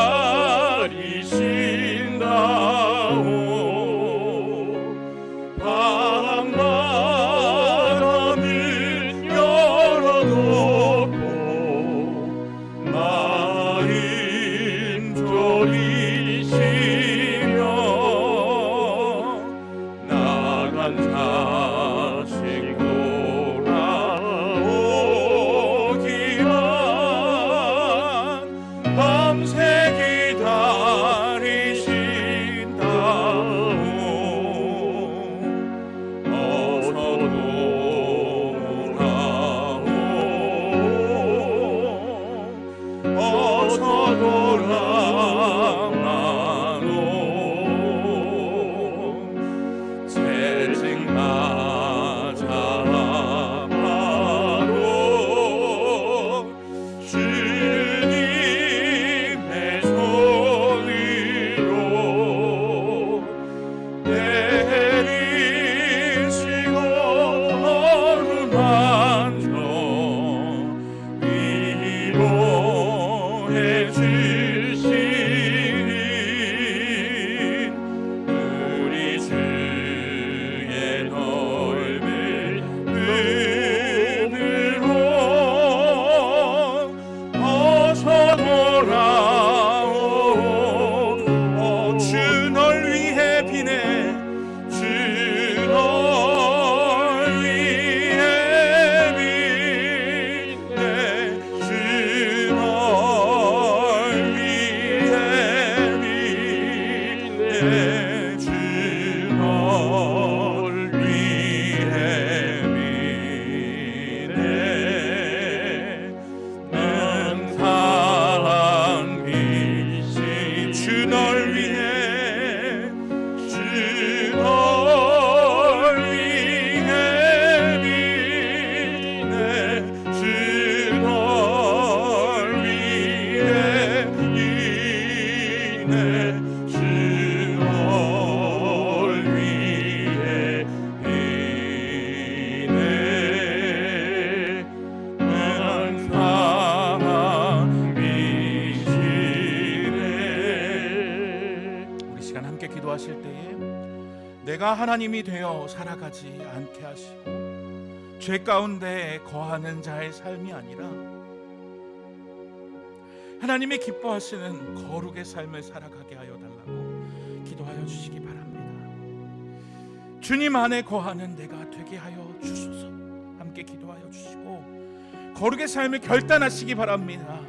B: 위로해 주신 우리 주의 넓은 은혜로 어서 돌아오. 주 널 위해 비네. 주 널 위해 비네. 주 널 위해 비네. 주 널 위해 비네. 난 사랑 빛이 주 널 위해 주 널 위해 비네. 주 널 위해 비네. 주 널 위해 비네. 난 사랑 빛이네. 우리 시간 함께 기도하실 때에 내가 하나님이 되어 살아가지 않게 하시고 죄 가운데 거하는 자의 삶이 아니라 하나님이 기뻐하시는 거룩의 삶을 살아가게 하여 달라고 기도하여 주시기 바랍니다. 주님 안에 거하는 내가 되게 하여 주소서. 함께 기도하여 주시고 거룩의 삶을 결단하시기 바랍니다.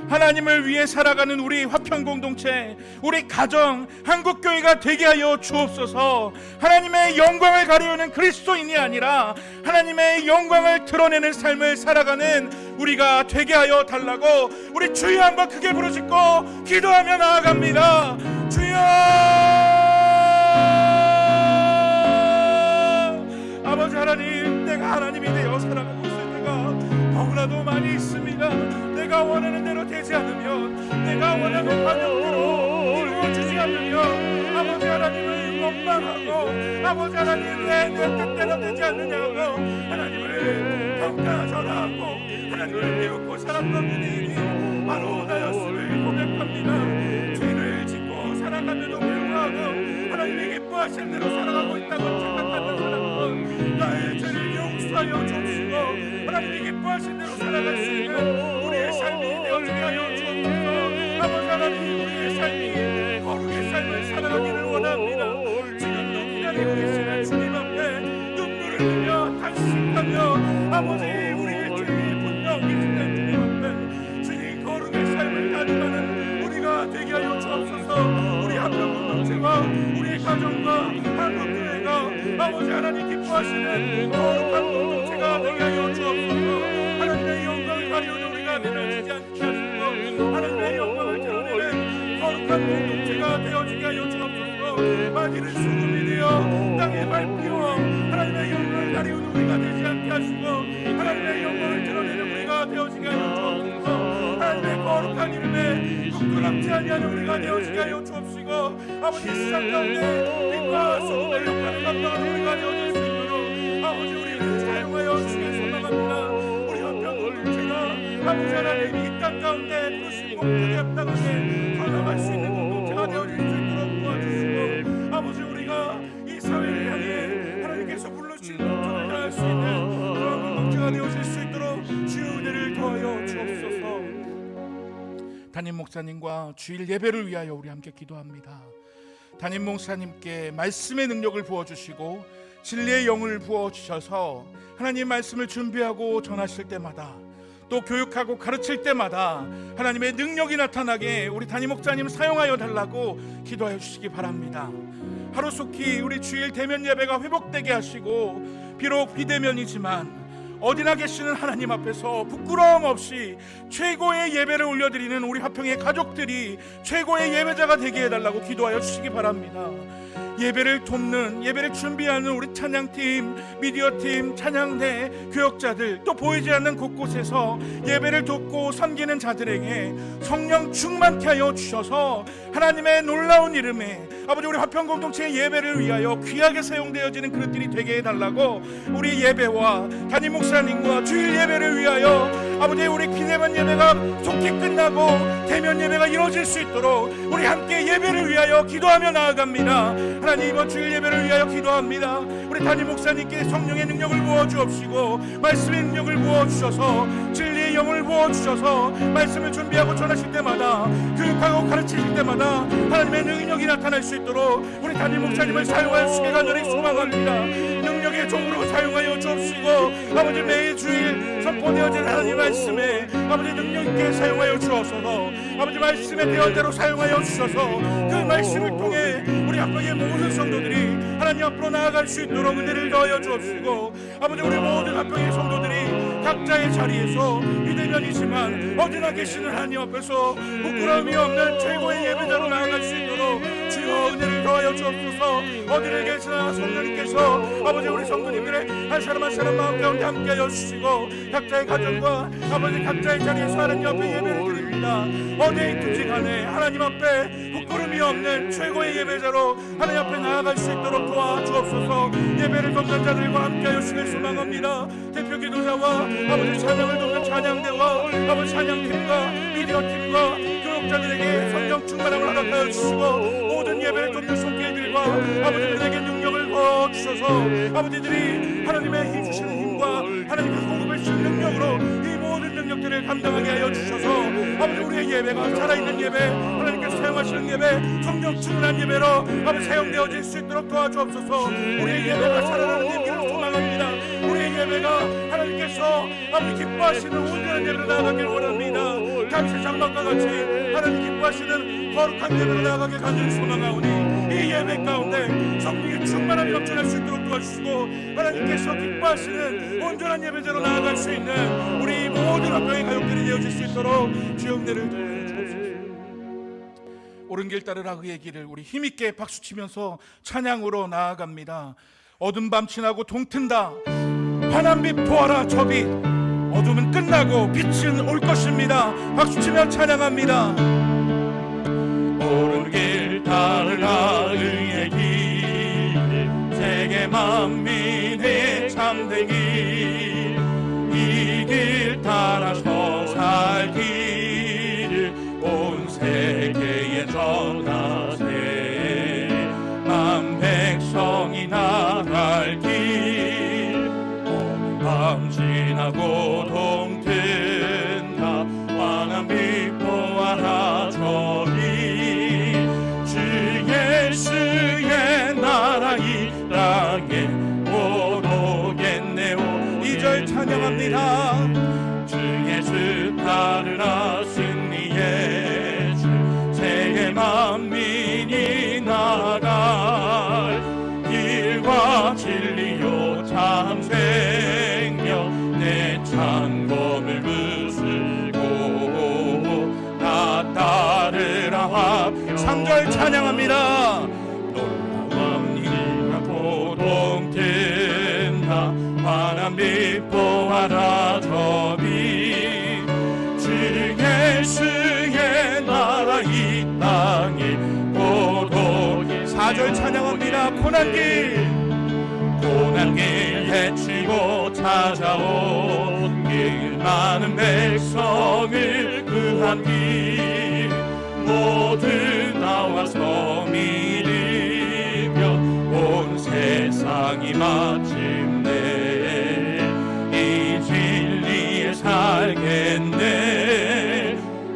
B: 하나님을 위해 살아가는 우리 화평 공동체, 우리 가정, 한국교회가 되게 하여 주옵소서. 하나님의 영광을 가려는 그리스도인이 아니라 하나님의 영광을 드러내는 삶을 살아가는 우리가 되게 하여 달라고 우리 주여 한번 크게 부르짖고 기도하며 나아갑니다. 주여! 아버지 하나님, 내가 하나님이 되어 살아가고 있을 때가 너무나도 많이 있습니다. 내가 원하는 대로 되지 않으면, 내가 원하는 방향대로 이루어지지 않으면 아버지 하나님을 원망하고 아버지 하나님 내 뜻대로 되지 않느냐고 하나님을 평가절하하고 하나님을 비웃고 살았던 분이 바로 나였음을 고백합니다. 죄를 짓고 살아가면도 불구하고 하나님이 기뻐하시는 대로 살아가고 있다고 생각하는 사람은 나의 죄를 용서하여 주시고 하나님이 기뻐하시는 대로 살아갈 수 있는 우리의 삶이 되어지게 하여 주옵소서. 아버지 하나님, 우리의 삶이 거룩의 삶을 살아가기를 원합니다. 지금도 기다리고 계시는 주님 앞에 눈물을 흘려 탄식하며 아버지 우리의 죄의 분명 계시는 주님 앞에 주님 거룩의 삶을 다짐하는 우리가 되게 하여 주옵소서. 우리 한평 공동체와 우리 가정과 한국교회가 아버지 하나님 기뻐하시는 거룩한 공동체가 되게 하여 주옵소서. 하나님의 영광을 가려는 우리가 내려지지 않게 하시고 하나님의 영광을 드러내는 거룩한 공동체가 되어지게 하여 주옵소서. 마귀는 수금이 되어 땅에 밟히어 하나님의 영광을 가리우는 우리가 되지 않게 하시고 하나님의 영광을 드러내는 우리가 되어지게 하여 주옵소서. 하나님의 거룩한 이름에 부끄럽지 아니하는 우리가 되어지게 하여 주옵시고 아버지 시작 가운데 빛과 소금의 역할을 감당하는 우리가 되어질 수 있도록 아버지 우리를 사용하여 주시길 소망합니다. 우리 한평 공동체가 아버지 하나님 이 땅 가운데 부르신 목적에 합당하게 살아갈 수 있는 공동체가 되어질 수 있도록 도와주시고 아버지 우리가 이 사회를 향해 하나님께서 불러주신 목적을 다할 수 있는 그런 공동체가 되어질 수 있도록 주의 은혜를 더하여 주옵소서. 담임 목사님과 주일 예배를 위하여 우리 함께 기도합니다. 담임 목사님께 말씀의 능력을 부어주시고 진리의 영을 부어주셔서 하나님 말씀을 준비하고 전하실 때마다 또 교육하고 가르칠 때마다 하나님의 능력이 나타나게 우리 담임 목사님 사용하여 달라고 기도하여 주시기 바랍니다. 하루속히 우리 주일 대면 예배가 회복되게 하시고 비록 비대면이지만 어디나 계시는 하나님 앞에서 부끄러움 없이 최고의 예배를 올려드리는 우리 화평의 가족들이 최고의 예배자가 되게 해달라고 기도하여 주시기 바랍니다. 예배를 돕는, 예배를 준비하는 우리 찬양팀, 미디어팀, 찬양대, 교역자들, 또 보이지 않는 곳곳에서 예배를 돕고 섬기는 자들에게 성령 충만케 하여 주셔서 하나님의 놀라운 이름에 아버지 우리 화평공동체의 예배를 위하여 귀하게 사용되어지는 그릇들이 되게 해달라고 우리 예배와 담임 목사님과 주일 예배를 위하여
C: 아버지, 우리 기대만 예배가 속히 끝나고 대면 예배가 이루어질 수 있도록 우리 함께 예배를 위하여 기도하며 나아갑니다. 하나님, 이번 주일 예배를 위하여 기도합니다. 우리 담임 목사님께 성령의 능력을 부어주옵시고 말씀의 능력을 부어주셔서 진리의 영을 부어주셔서 말씀을 준비하고 전하실 때마다, 교육하고 가르치실 때마다 하나님의 능력이 나타날 수 있도록 우리 담임 목사님을 사용하여 주시기 간절히 소망합니다. 능력의 종으로 사용하여 주옵시고 아버지, 매일 주일 선포되어진 하나님 말씀에 아버지 능력 있게 사용하여 주옵소서. 아버지, 말씀의 대언대로 사용하여 주셔서 그 말씀을 통해 우리 학교의 모든 성도들이 하나님 앞으로 나아갈 수 있도록 은혜를 더하여 주옵시고, 아버지, 우리 모든 학교의 성도들이 각자의 자리에서 비대면이지만 어디나 계시는 하나님 앞에서 부끄러움이 없는 최고의 예배자로 나아갈 수 있도록 주여 은혜를 더하여 주옵소서. 어디를 계시나 성령님께서 아버지, 우리 성도님들의 한 사람 한 사람 마음 가운데 함께하여 주시고 각자의 가정과 아버지 각자의 자리에서 하나님 앞에 예배를 드립니다. 어디에 있든지 간에 하나님 앞에 부끄러움이 없는 최고의 예배자로 하나님 앞에 나아갈 수 있도록 도와주옵소서. 예배를 돕는 자들과 함께하여 주시길 소망합니다. 대표 기도자와 아버지 찬양을 돕는 찬양대와 아버지 찬양팀과 미디어팀과 교육자들에게 성령 충만함을 허락하여 주시고, 모든 예배를 돕는 속회들과 아버지들에게 능력을 부어주셔서 아버지들이 하나님의 힘 주시는 힘과 하나님께서 공급해 주시는 능력으로 이 모든 능력들을 감당하게 하여 주셔서 아버지, 우리의 예배가 살아있는 예배, 하나님께서 사용하시는 예배, 성령 충만한 예배로 아버지 사용되어질 수 있도록 도와주옵소서. 우리의 예배가 살아나는 예배를 소망합니다. 우리의 예배가 하나님께서 아버지 기뻐하시는 온전한 예배로 나아가길 원합니다. 당시 장막과 같이 하나님 기뻐하시는 거룩한 예배로 나아가길 간절히 소망하오니 이 예배 가운데 성령의 충만함이 넘쳐날 수 있도록 도와주시고, 하나님께서 기뻐하시는 온전한 예배자로 나아갈 수 있는 우리 모든 학교의 가족들이 되어질 수 있도록 주여 은혜를 주옵소서. 옳은 길 따르라 그의 길을 우리 힘있게 박수치면서 찬양으로 나아갑니다. 어둠 밤 지나고 동튼다. 환한 빛 보아라 저 빛. 어둠은 끝나고 빛은 올 것입니다. 박수치며 찬양합니다. 옳은 길 따르라 그의 길, 세계 만민의 참된 길, 이 길 따라서 살기를 온 세계에 전하세. 만 백성이 나갈 길, 어느 밤 지나고 동튼다. 환한 빛 보아라 저리, 주 예수의 나라 이 땅에 곧 오겠네요. 2절 찬양합니다. 주 예수 따르라 승리의 주, 세계 만민이 나갈 길과 진리요 참 생명, 내 창검을 부수고 나 따르라. 3절 찬양합니다. 놀라운 일이 보동된다. 환한 빛 보아라 저 빛, 주 예수의 나라 이 땅에 곧 오게. 4절 찬양합니다. 고난길 헤치고 찾아온 길, 많은 백성을 구한 길, 모두 나와서 믿으며 온 세상이 마침내 이 진리에 살겠네.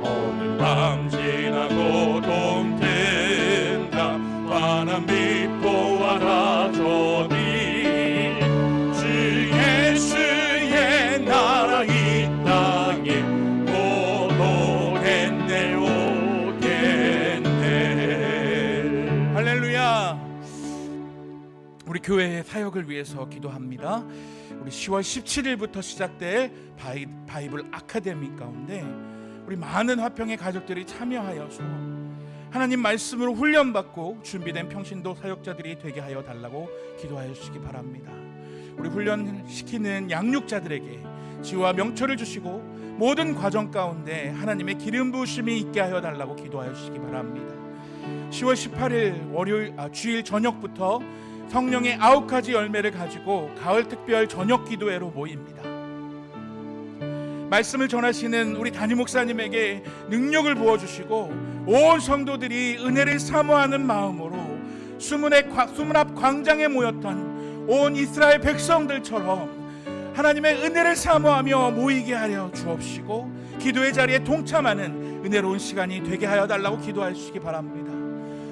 C: 어느 밤 지나고 동튼다. 환한 빛 보아라 저 빛, 주 예수의 나라 이 땅에 곧 오겠네 오겠네. 할렐루야. 우리 교회의 사역을 위해서 기도합니다. 우리 10월 17일부터 시작될 바이블 아카데미 가운데 우리 많은 화평의 가족들이 참여하여서 하나님 말씀으로 훈련받고 준비된 평신도 사역자들이 되게 하여 달라고 기도하여 주시기 바랍니다. 우리 훈련시키는 양육자들에게 지혜와 명철을 주시고 모든 과정 가운데 하나님의 기름 부으심이 있게 하여 달라고 기도하여 주시기 바랍니다. 10월 18일 주일 저녁부터 성령의 9가지 열매를 가지고 가을 특별 저녁 기도회로 모입니다. 말씀을 전하시는 우리 담임 목사님에게 능력을 부어주시고 온 성도들이 은혜를 사모하는 마음으로 수문 앞 광장에 모였던 온 이스라엘 백성들처럼 하나님의 은혜를 사모하며 모이게 하려 주옵시고 기도의 자리에 동참하는 은혜로운 시간이 되게 하여 달라고 기도하시기 바랍니다.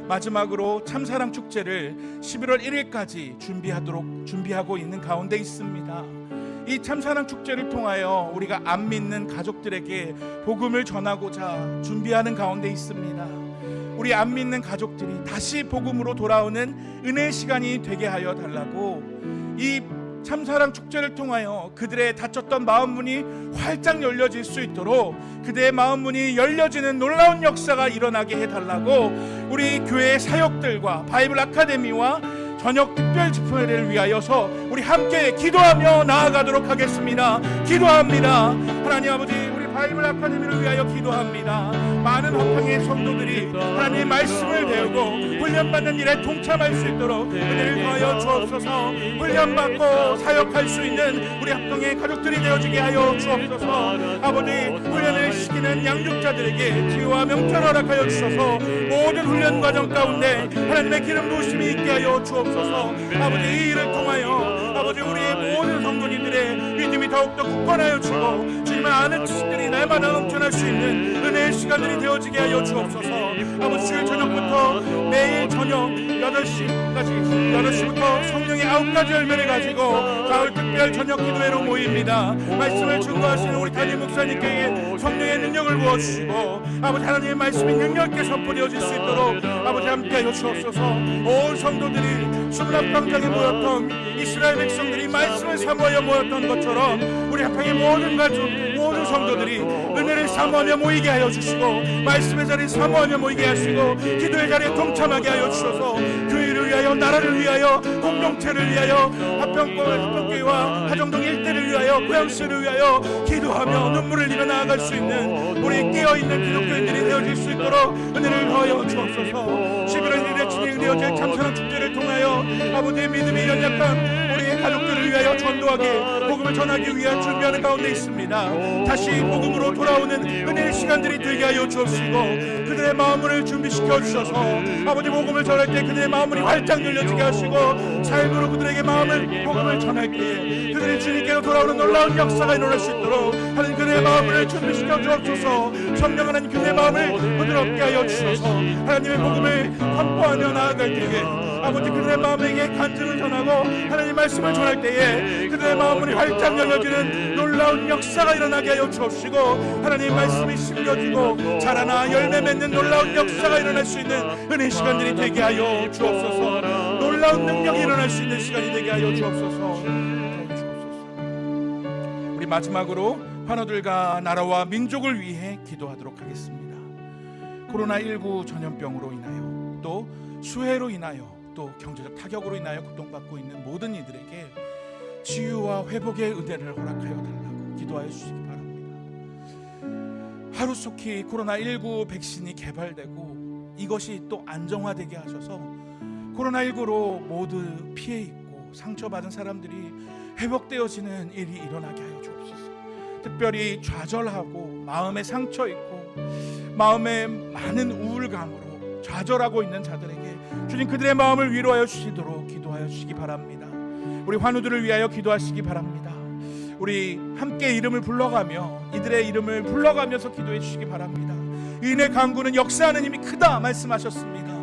C: 마지막으로 참사랑 축제를 11월 1일까지 준비하고 있는 가운데 있습니다. 이 참사랑 축제를 통하여 우리가 안 믿는 가족들에게 복음을 전하고자 준비하는 가운데 있습니다. 우리 안 믿는 가족들이 다시 복음으로 돌아오는 은혜의 시간이 되게 하여 달라고 이 참사랑 축제를 통하여 그들의 닫혔던 마음문이 활짝 열려질 수 있도록 그들의 마음문이 열려지는 놀라운 역사가 일어나게 해달라고 우리 교회의 사역들과 바이블 아카데미와 저녁 특별 집회를 위하여서 우리 함께 기도하며 나아가도록 하겠습니다. 기도합니다. 하나님 아버지, 우리 바이블 아카데미를 위하여 기도합니다. 많은 화평의 성도들이 하나님의 말씀을 배우고 훈련받는 일에 동참할 수 있도록 은혜를 더하여 주옵소서. 훈련받고 사역할 수 있는 우리 합동의 가족들이 되어지게 하여 주옵소서. 아버지, 훈련을 시키는 양육자들에게 지혜와 명철 허락하여 주셔서 모든 훈련 과정 가운데 하나님의 기름 부으심이 있게 하여 주옵소서. 아버지, 이 일을 통하여 아버지 우리의 모든 성도님들의 믿음이 더욱더 굳건하여 주고 주님을 아는 지식들이 날마다 넘쳐날 수 있는 은혜의 시간들이 되어지게 하여 주옵소서. 아버지, 주일 저녁부터 매일 저녁 8시부터 성령의 9가지 열매를 가지고 가을 특별 저녁 기도회로 모입니다. 말씀을 증거하시는 우리 담임 목사님께 성령의 능력을 부어주시고 아버지 하나님의 말씀이 능력있게 선포되어질 수 있도록 아버지 함께하여 주옵소서. 온 성도들이 수문 앞 광장에 모였던 이스라엘 백성들이 말씀을 사모하여 모였던 것처럼 우리 합평의 모든 가족, 모든 성도들이 은혜를 사모하며 모이게 하여 주시고 말씀의 자리에 사모하며 모이게 하시고 기도의 자리에 동참하게 하여 주셔서 교회를 위하여, 나라를 위하여, 공동체를 위하여, 합평교회와 하정동 일대를 위하여, 고양시를 위하여 기도하며 눈물을 흘리며 나아갈 수 있는 우리 깨어있는 기독교인들이 되어질 수 있도록 은혜를 더하여 주옵소서. 11월 1일에 진행되어질 참사랑 축제를 통하여 아버지의 믿음이 연약한 우리의 가족들을 위하여 전도하게 복음을 전하기 위한 준비하는 가운데 있습니다. 다시 복음으로 돌아오는 은혜의 시간들이 되게 하여 주옵시고 그들의 마음을 준비시켜 주셔서 아버지 복음을 전할 때 그들의 마음이 활짝 열려지게 하시고 삶으로 그들에게 복음을 전할 때에 그들의 주님께로 돌아오는 놀라운 역사가 일어날 수 있도록 하나님 그들의 마음을 준비시켜 주옵소서. 성령 하나님 그들의 마음을 부드럽게 하여 주셔서 하나님의 복음을 선포하며 나아갈 때에 아버지 그들의 마음에게 간증을 전하고 하나님 말씀을 전할 때에 그들의 마음이 활짝 열려지는 놀라운 역사가 일어나게 하여 주옵시고 하나님 말씀이 심겨지고 자라나 열매 맺는 놀라운 역사가 일어날 수 있는 은혜 시간들이 되게 하여 주옵소서. 놀라운 능력이 일어날 수 있는 시간이 되게 하여 주옵소서. 우리 마지막으로 환우들과 나라와 민족을 위해 기도하도록 하겠습니다. 코로나19 전염병으로 인하여 또 수해로 인하여 또 경제적 타격으로 인하여 고통받고 있는 모든 이들에게 치유와 회복의 은혜를 허락하여 달라고 기도하여 주시기 바랍니다. 하루속히 코로나19 백신이 개발되고 이것이 또 안정화되게 하셔서 코로나19로 모두 피해 입고 상처받은 사람들이 회복되어지는 일이 일어나게 하여 주옵소서. 특별히 좌절하고 마음에 상처 있고 마음에 많은 우울감으로 좌절하고 있는 자들에게 주님 그들의 마음을 위로하여 주시도록 기도하여 주시기 바랍니다. 우리 환우들을 위하여 기도하시기 바랍니다. 우리 함께 이름을 불러가며 이들의 이름을 불러가면서 기도해 주시기 바랍니다. 의인의 강구는 역사하는 힘이 크다 말씀하셨습니다.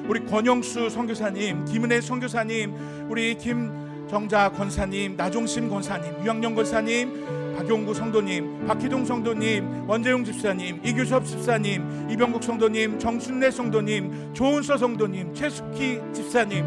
C: 우리 권영수 선교사님, 김은혜 선교사님, 우리 김정자 권사님, 나종심 권사님, 유학령 권사님, 박용구 성도님, 박희동 성도님, 원재용 집사님, 이규섭 집사님, 이병국 성도님, 정순례 성도님, 조은서 성도님, 최숙희 집사님,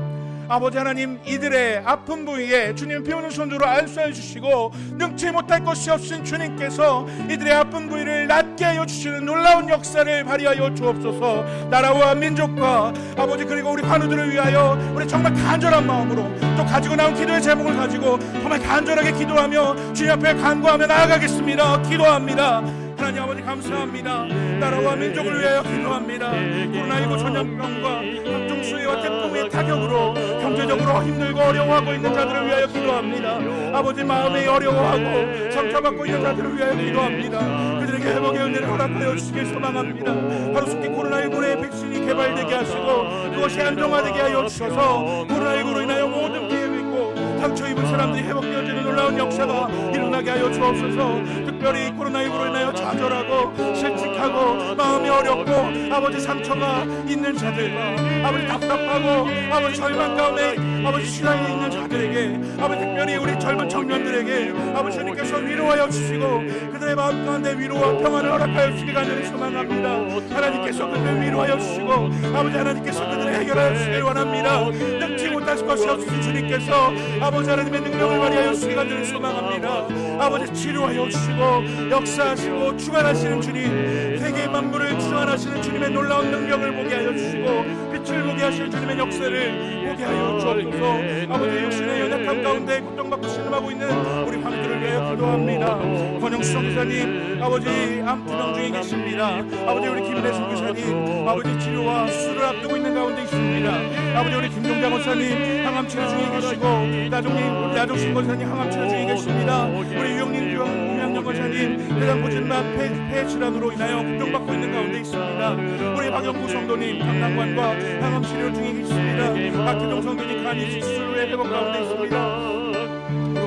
C: 아버지 하나님 이들의 아픈 부위에 주님 피 오는 손으로 안수해 주시고 능치 못할 것이 없으신 주님께서 이들의 아픈 부위를 낫게 하여 주시는 놀라운 역사를 발휘하여 주옵소서. 나라와 민족과 아버지 그리고 우리 환우들을 위하여 우리 정말 간절한 마음으로 또 가지고 나온 기도의 제목을 가지고 정말 간절하게 기도하며 주님 앞에 간구하며 나아가겠습니다. 기도합니다. 하나님 아버지 감사합니다. 나라와 민족을 위하여 기도합니다. 코로나19 전염병과 각종 수해와 태풍의 타격으로 경제적으로 힘들고 어려워하고 있는 자들을 위하여 기도합니다. 아버지 마음에 어려워하고 상처받고 있는 자들을 위하여 기도합니다. 그들에게 회복의 은혜를 허락하여 주시길 소망합니다. 하루속히 코로나19의 백신이 개발되게 하시고 그것이 안정화되게 하여 주셔서 코로나19로 인하여 모든 피해를 입고 상처 입은 사람들이 회복되어지는 놀라운 역사가 일어나게 하여 주옵소서. 특별히 코로나19로 인하여 좌절하고 실직하고 마음이 어렵고 아버지 상처가 있는 자들과 아버지 답답하고 아버지 절망 가운데 아버지 신앙이 있는 자들에게 아버지 특별히 우리 젊은 청년들에게 아버지 주님께서 위로하여 주시고 그들의 마음 가운데 위로와 평안을 허락하여 주시기 간절히 소망합니다. 하나님께서 그들을 위로하여 주시고 아버지 하나님께서 그들을 해결하여 주시길 원합니다. 능치 못하실 것이 없으신 주님께서 아버지 하나님의 능력을 발휘하여 주시기 간절히 소망합니다. 아버지 치료하여 주시고 역사하시고 주관하시는 주님, 세계 만물을 주관하시는 주님의 놀라운 능력을 보게 하여 주시고 빛을 보게 하시는 주님의 역사를 보게 하여 주옵소서. 아버지 육신의 연약함 가운데 고통받고 신음하고 있는 우리 황들을 위하여 기도합니다. 권영수 선교사님 아버지 암 투병 중에 계십니다. 아버지 우리 김대순 교사님 아버지 치료와 수술을 앞두고 있는 가운데 있습니다. 아버지 우리 김종장 원사님 항암 치료 중에 계시고 야종신 권사님 항암 치료 중에 계십니다. 우리 유영민 유양영 권사님 대장부진막 폐 질환으로 인하여 걱정받고 있는 가운데 있습니다. 우리 박영구 성도님 강남관과 항암 치료 중에 계십니다. 박태종 성도님 간이 수술 후에 회복 가운데 있습니다.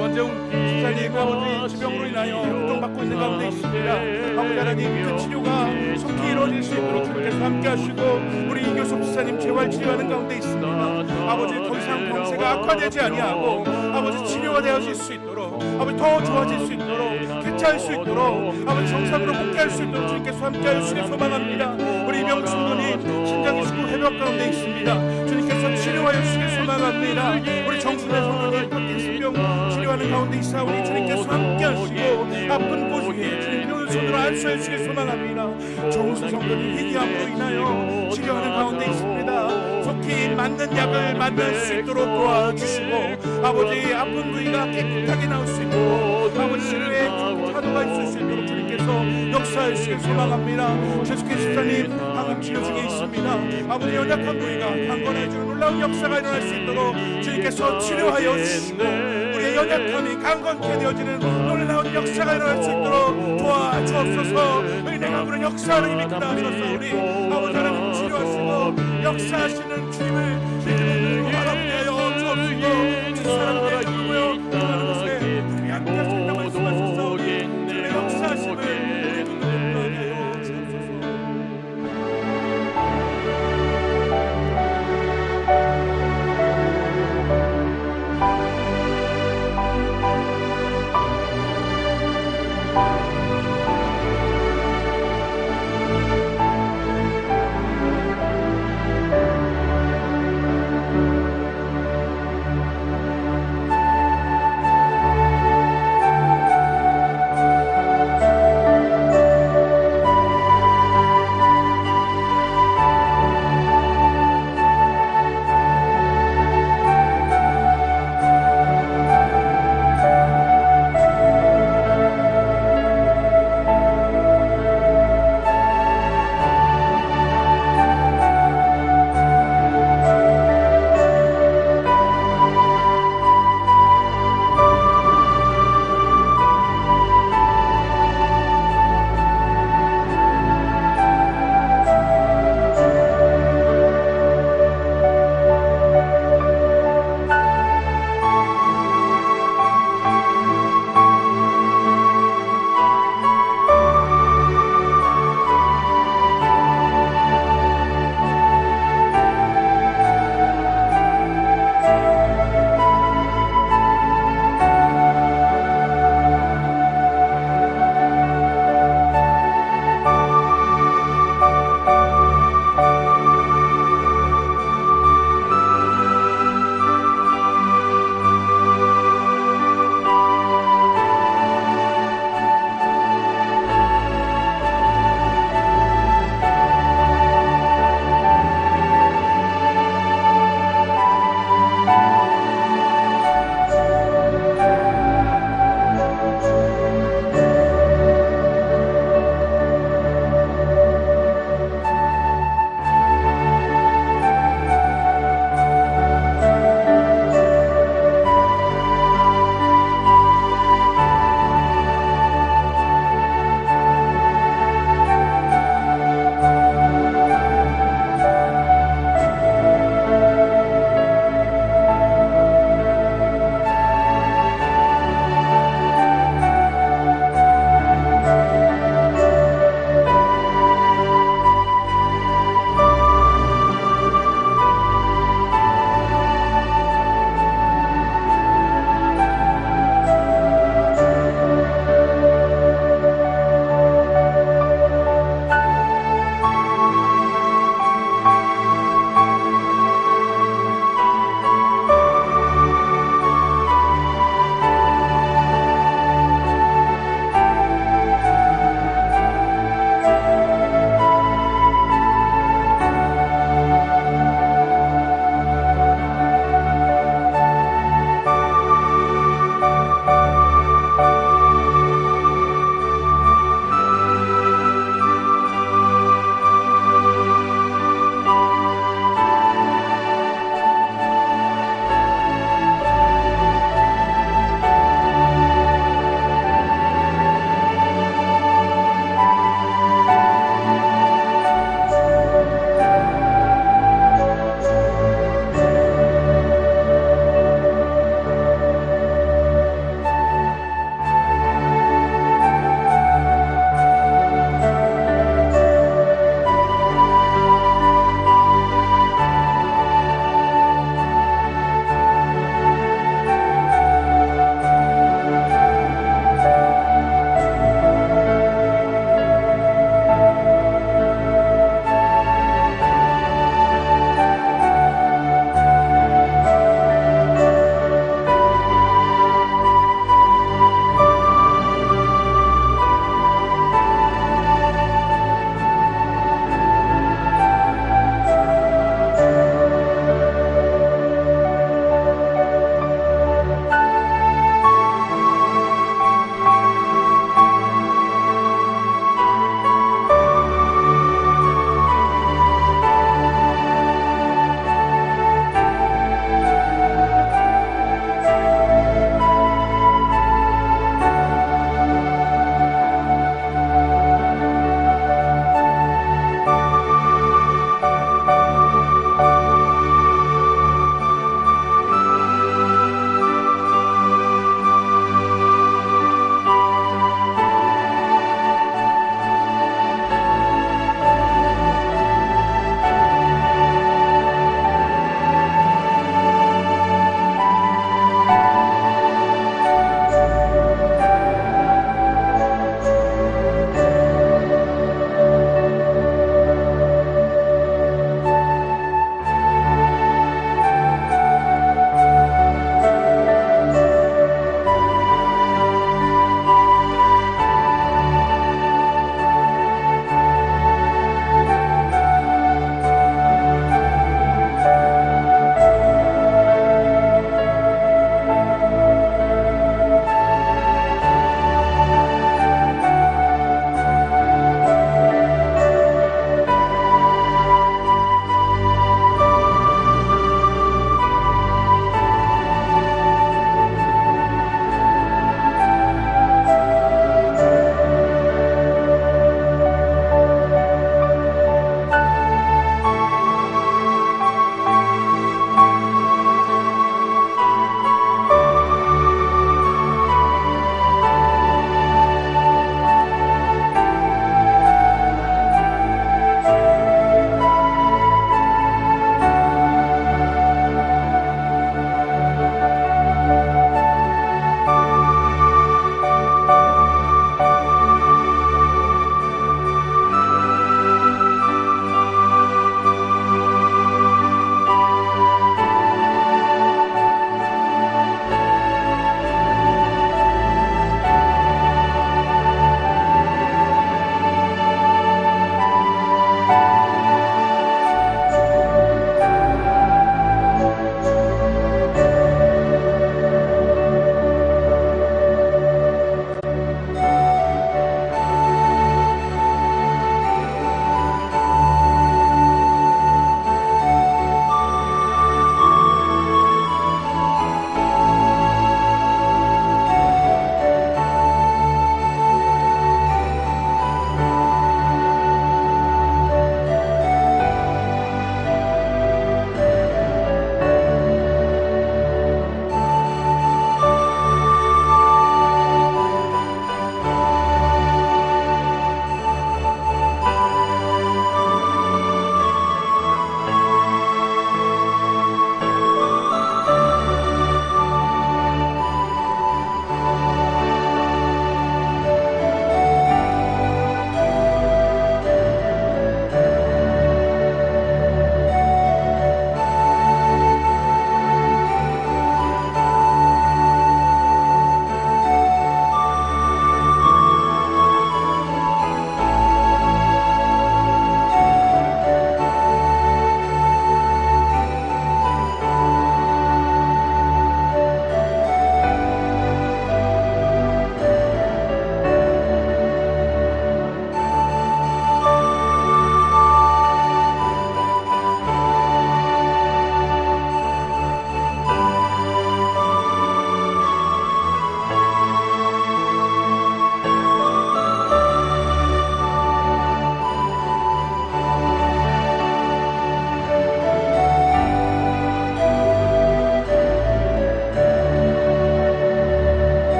C: 원재웅 집사님 아버지 지병으로 인하여 고통받고 있는 가운데 있습니다. 아버지 하나님 그 치료가 속히 이루어질 수 있도록 주님께서 함께 하시고 우리 이교섭 집사님 재활 치료하는 가운데 있습니다. 아버지 더 이상 병세가 악화되지 아니하고 아버지 치료가 되어질 수 있도록 아버지 더 좋아질 수 있도록 개차할 수 있도록 아버지 정상으로 복귀할 수 있도록 주님께서 함께 하시길 소망합니다. 우리 이병국 성도님 신장 이식후 회복 가운데 있습니다. 주님께서 치료하여 주시길 소망합니다. 우리 정순애 성도님 파킨슨병 치료하는 가운데 있사오니 주님께서 함께 하시고 아픈 곳에 주님의 손으로 안수해 주시길 소망합니다. 정수 성도님 희귀암으로 인하여 치료하는 가운데 있습니다. 속히 맞는 약을 만날 수 있도록 도와주시고 아버지 아픈 부위가 깨끗하게 나올 수 있도록 아버지 치료에 차도가 있을 수 있도록 주님께서 역사해 주시길 소망합니다. 최숙희 집사님 항암 치료 중에 있습니다. 아버지 연약한 부위가 강건해지는 놀라운 역사가 일어날 수 있도록 주님께서 치료하여 주시고 우리의 연약함이 강건케 되어지는 놀라운 역사가 일어날 수 있도록 도와주옵소서. 은혜가 부른 역사를 이끌어 하셔서 우리 아버지 하나님 치료하시고 역사하시는 주님을 믿는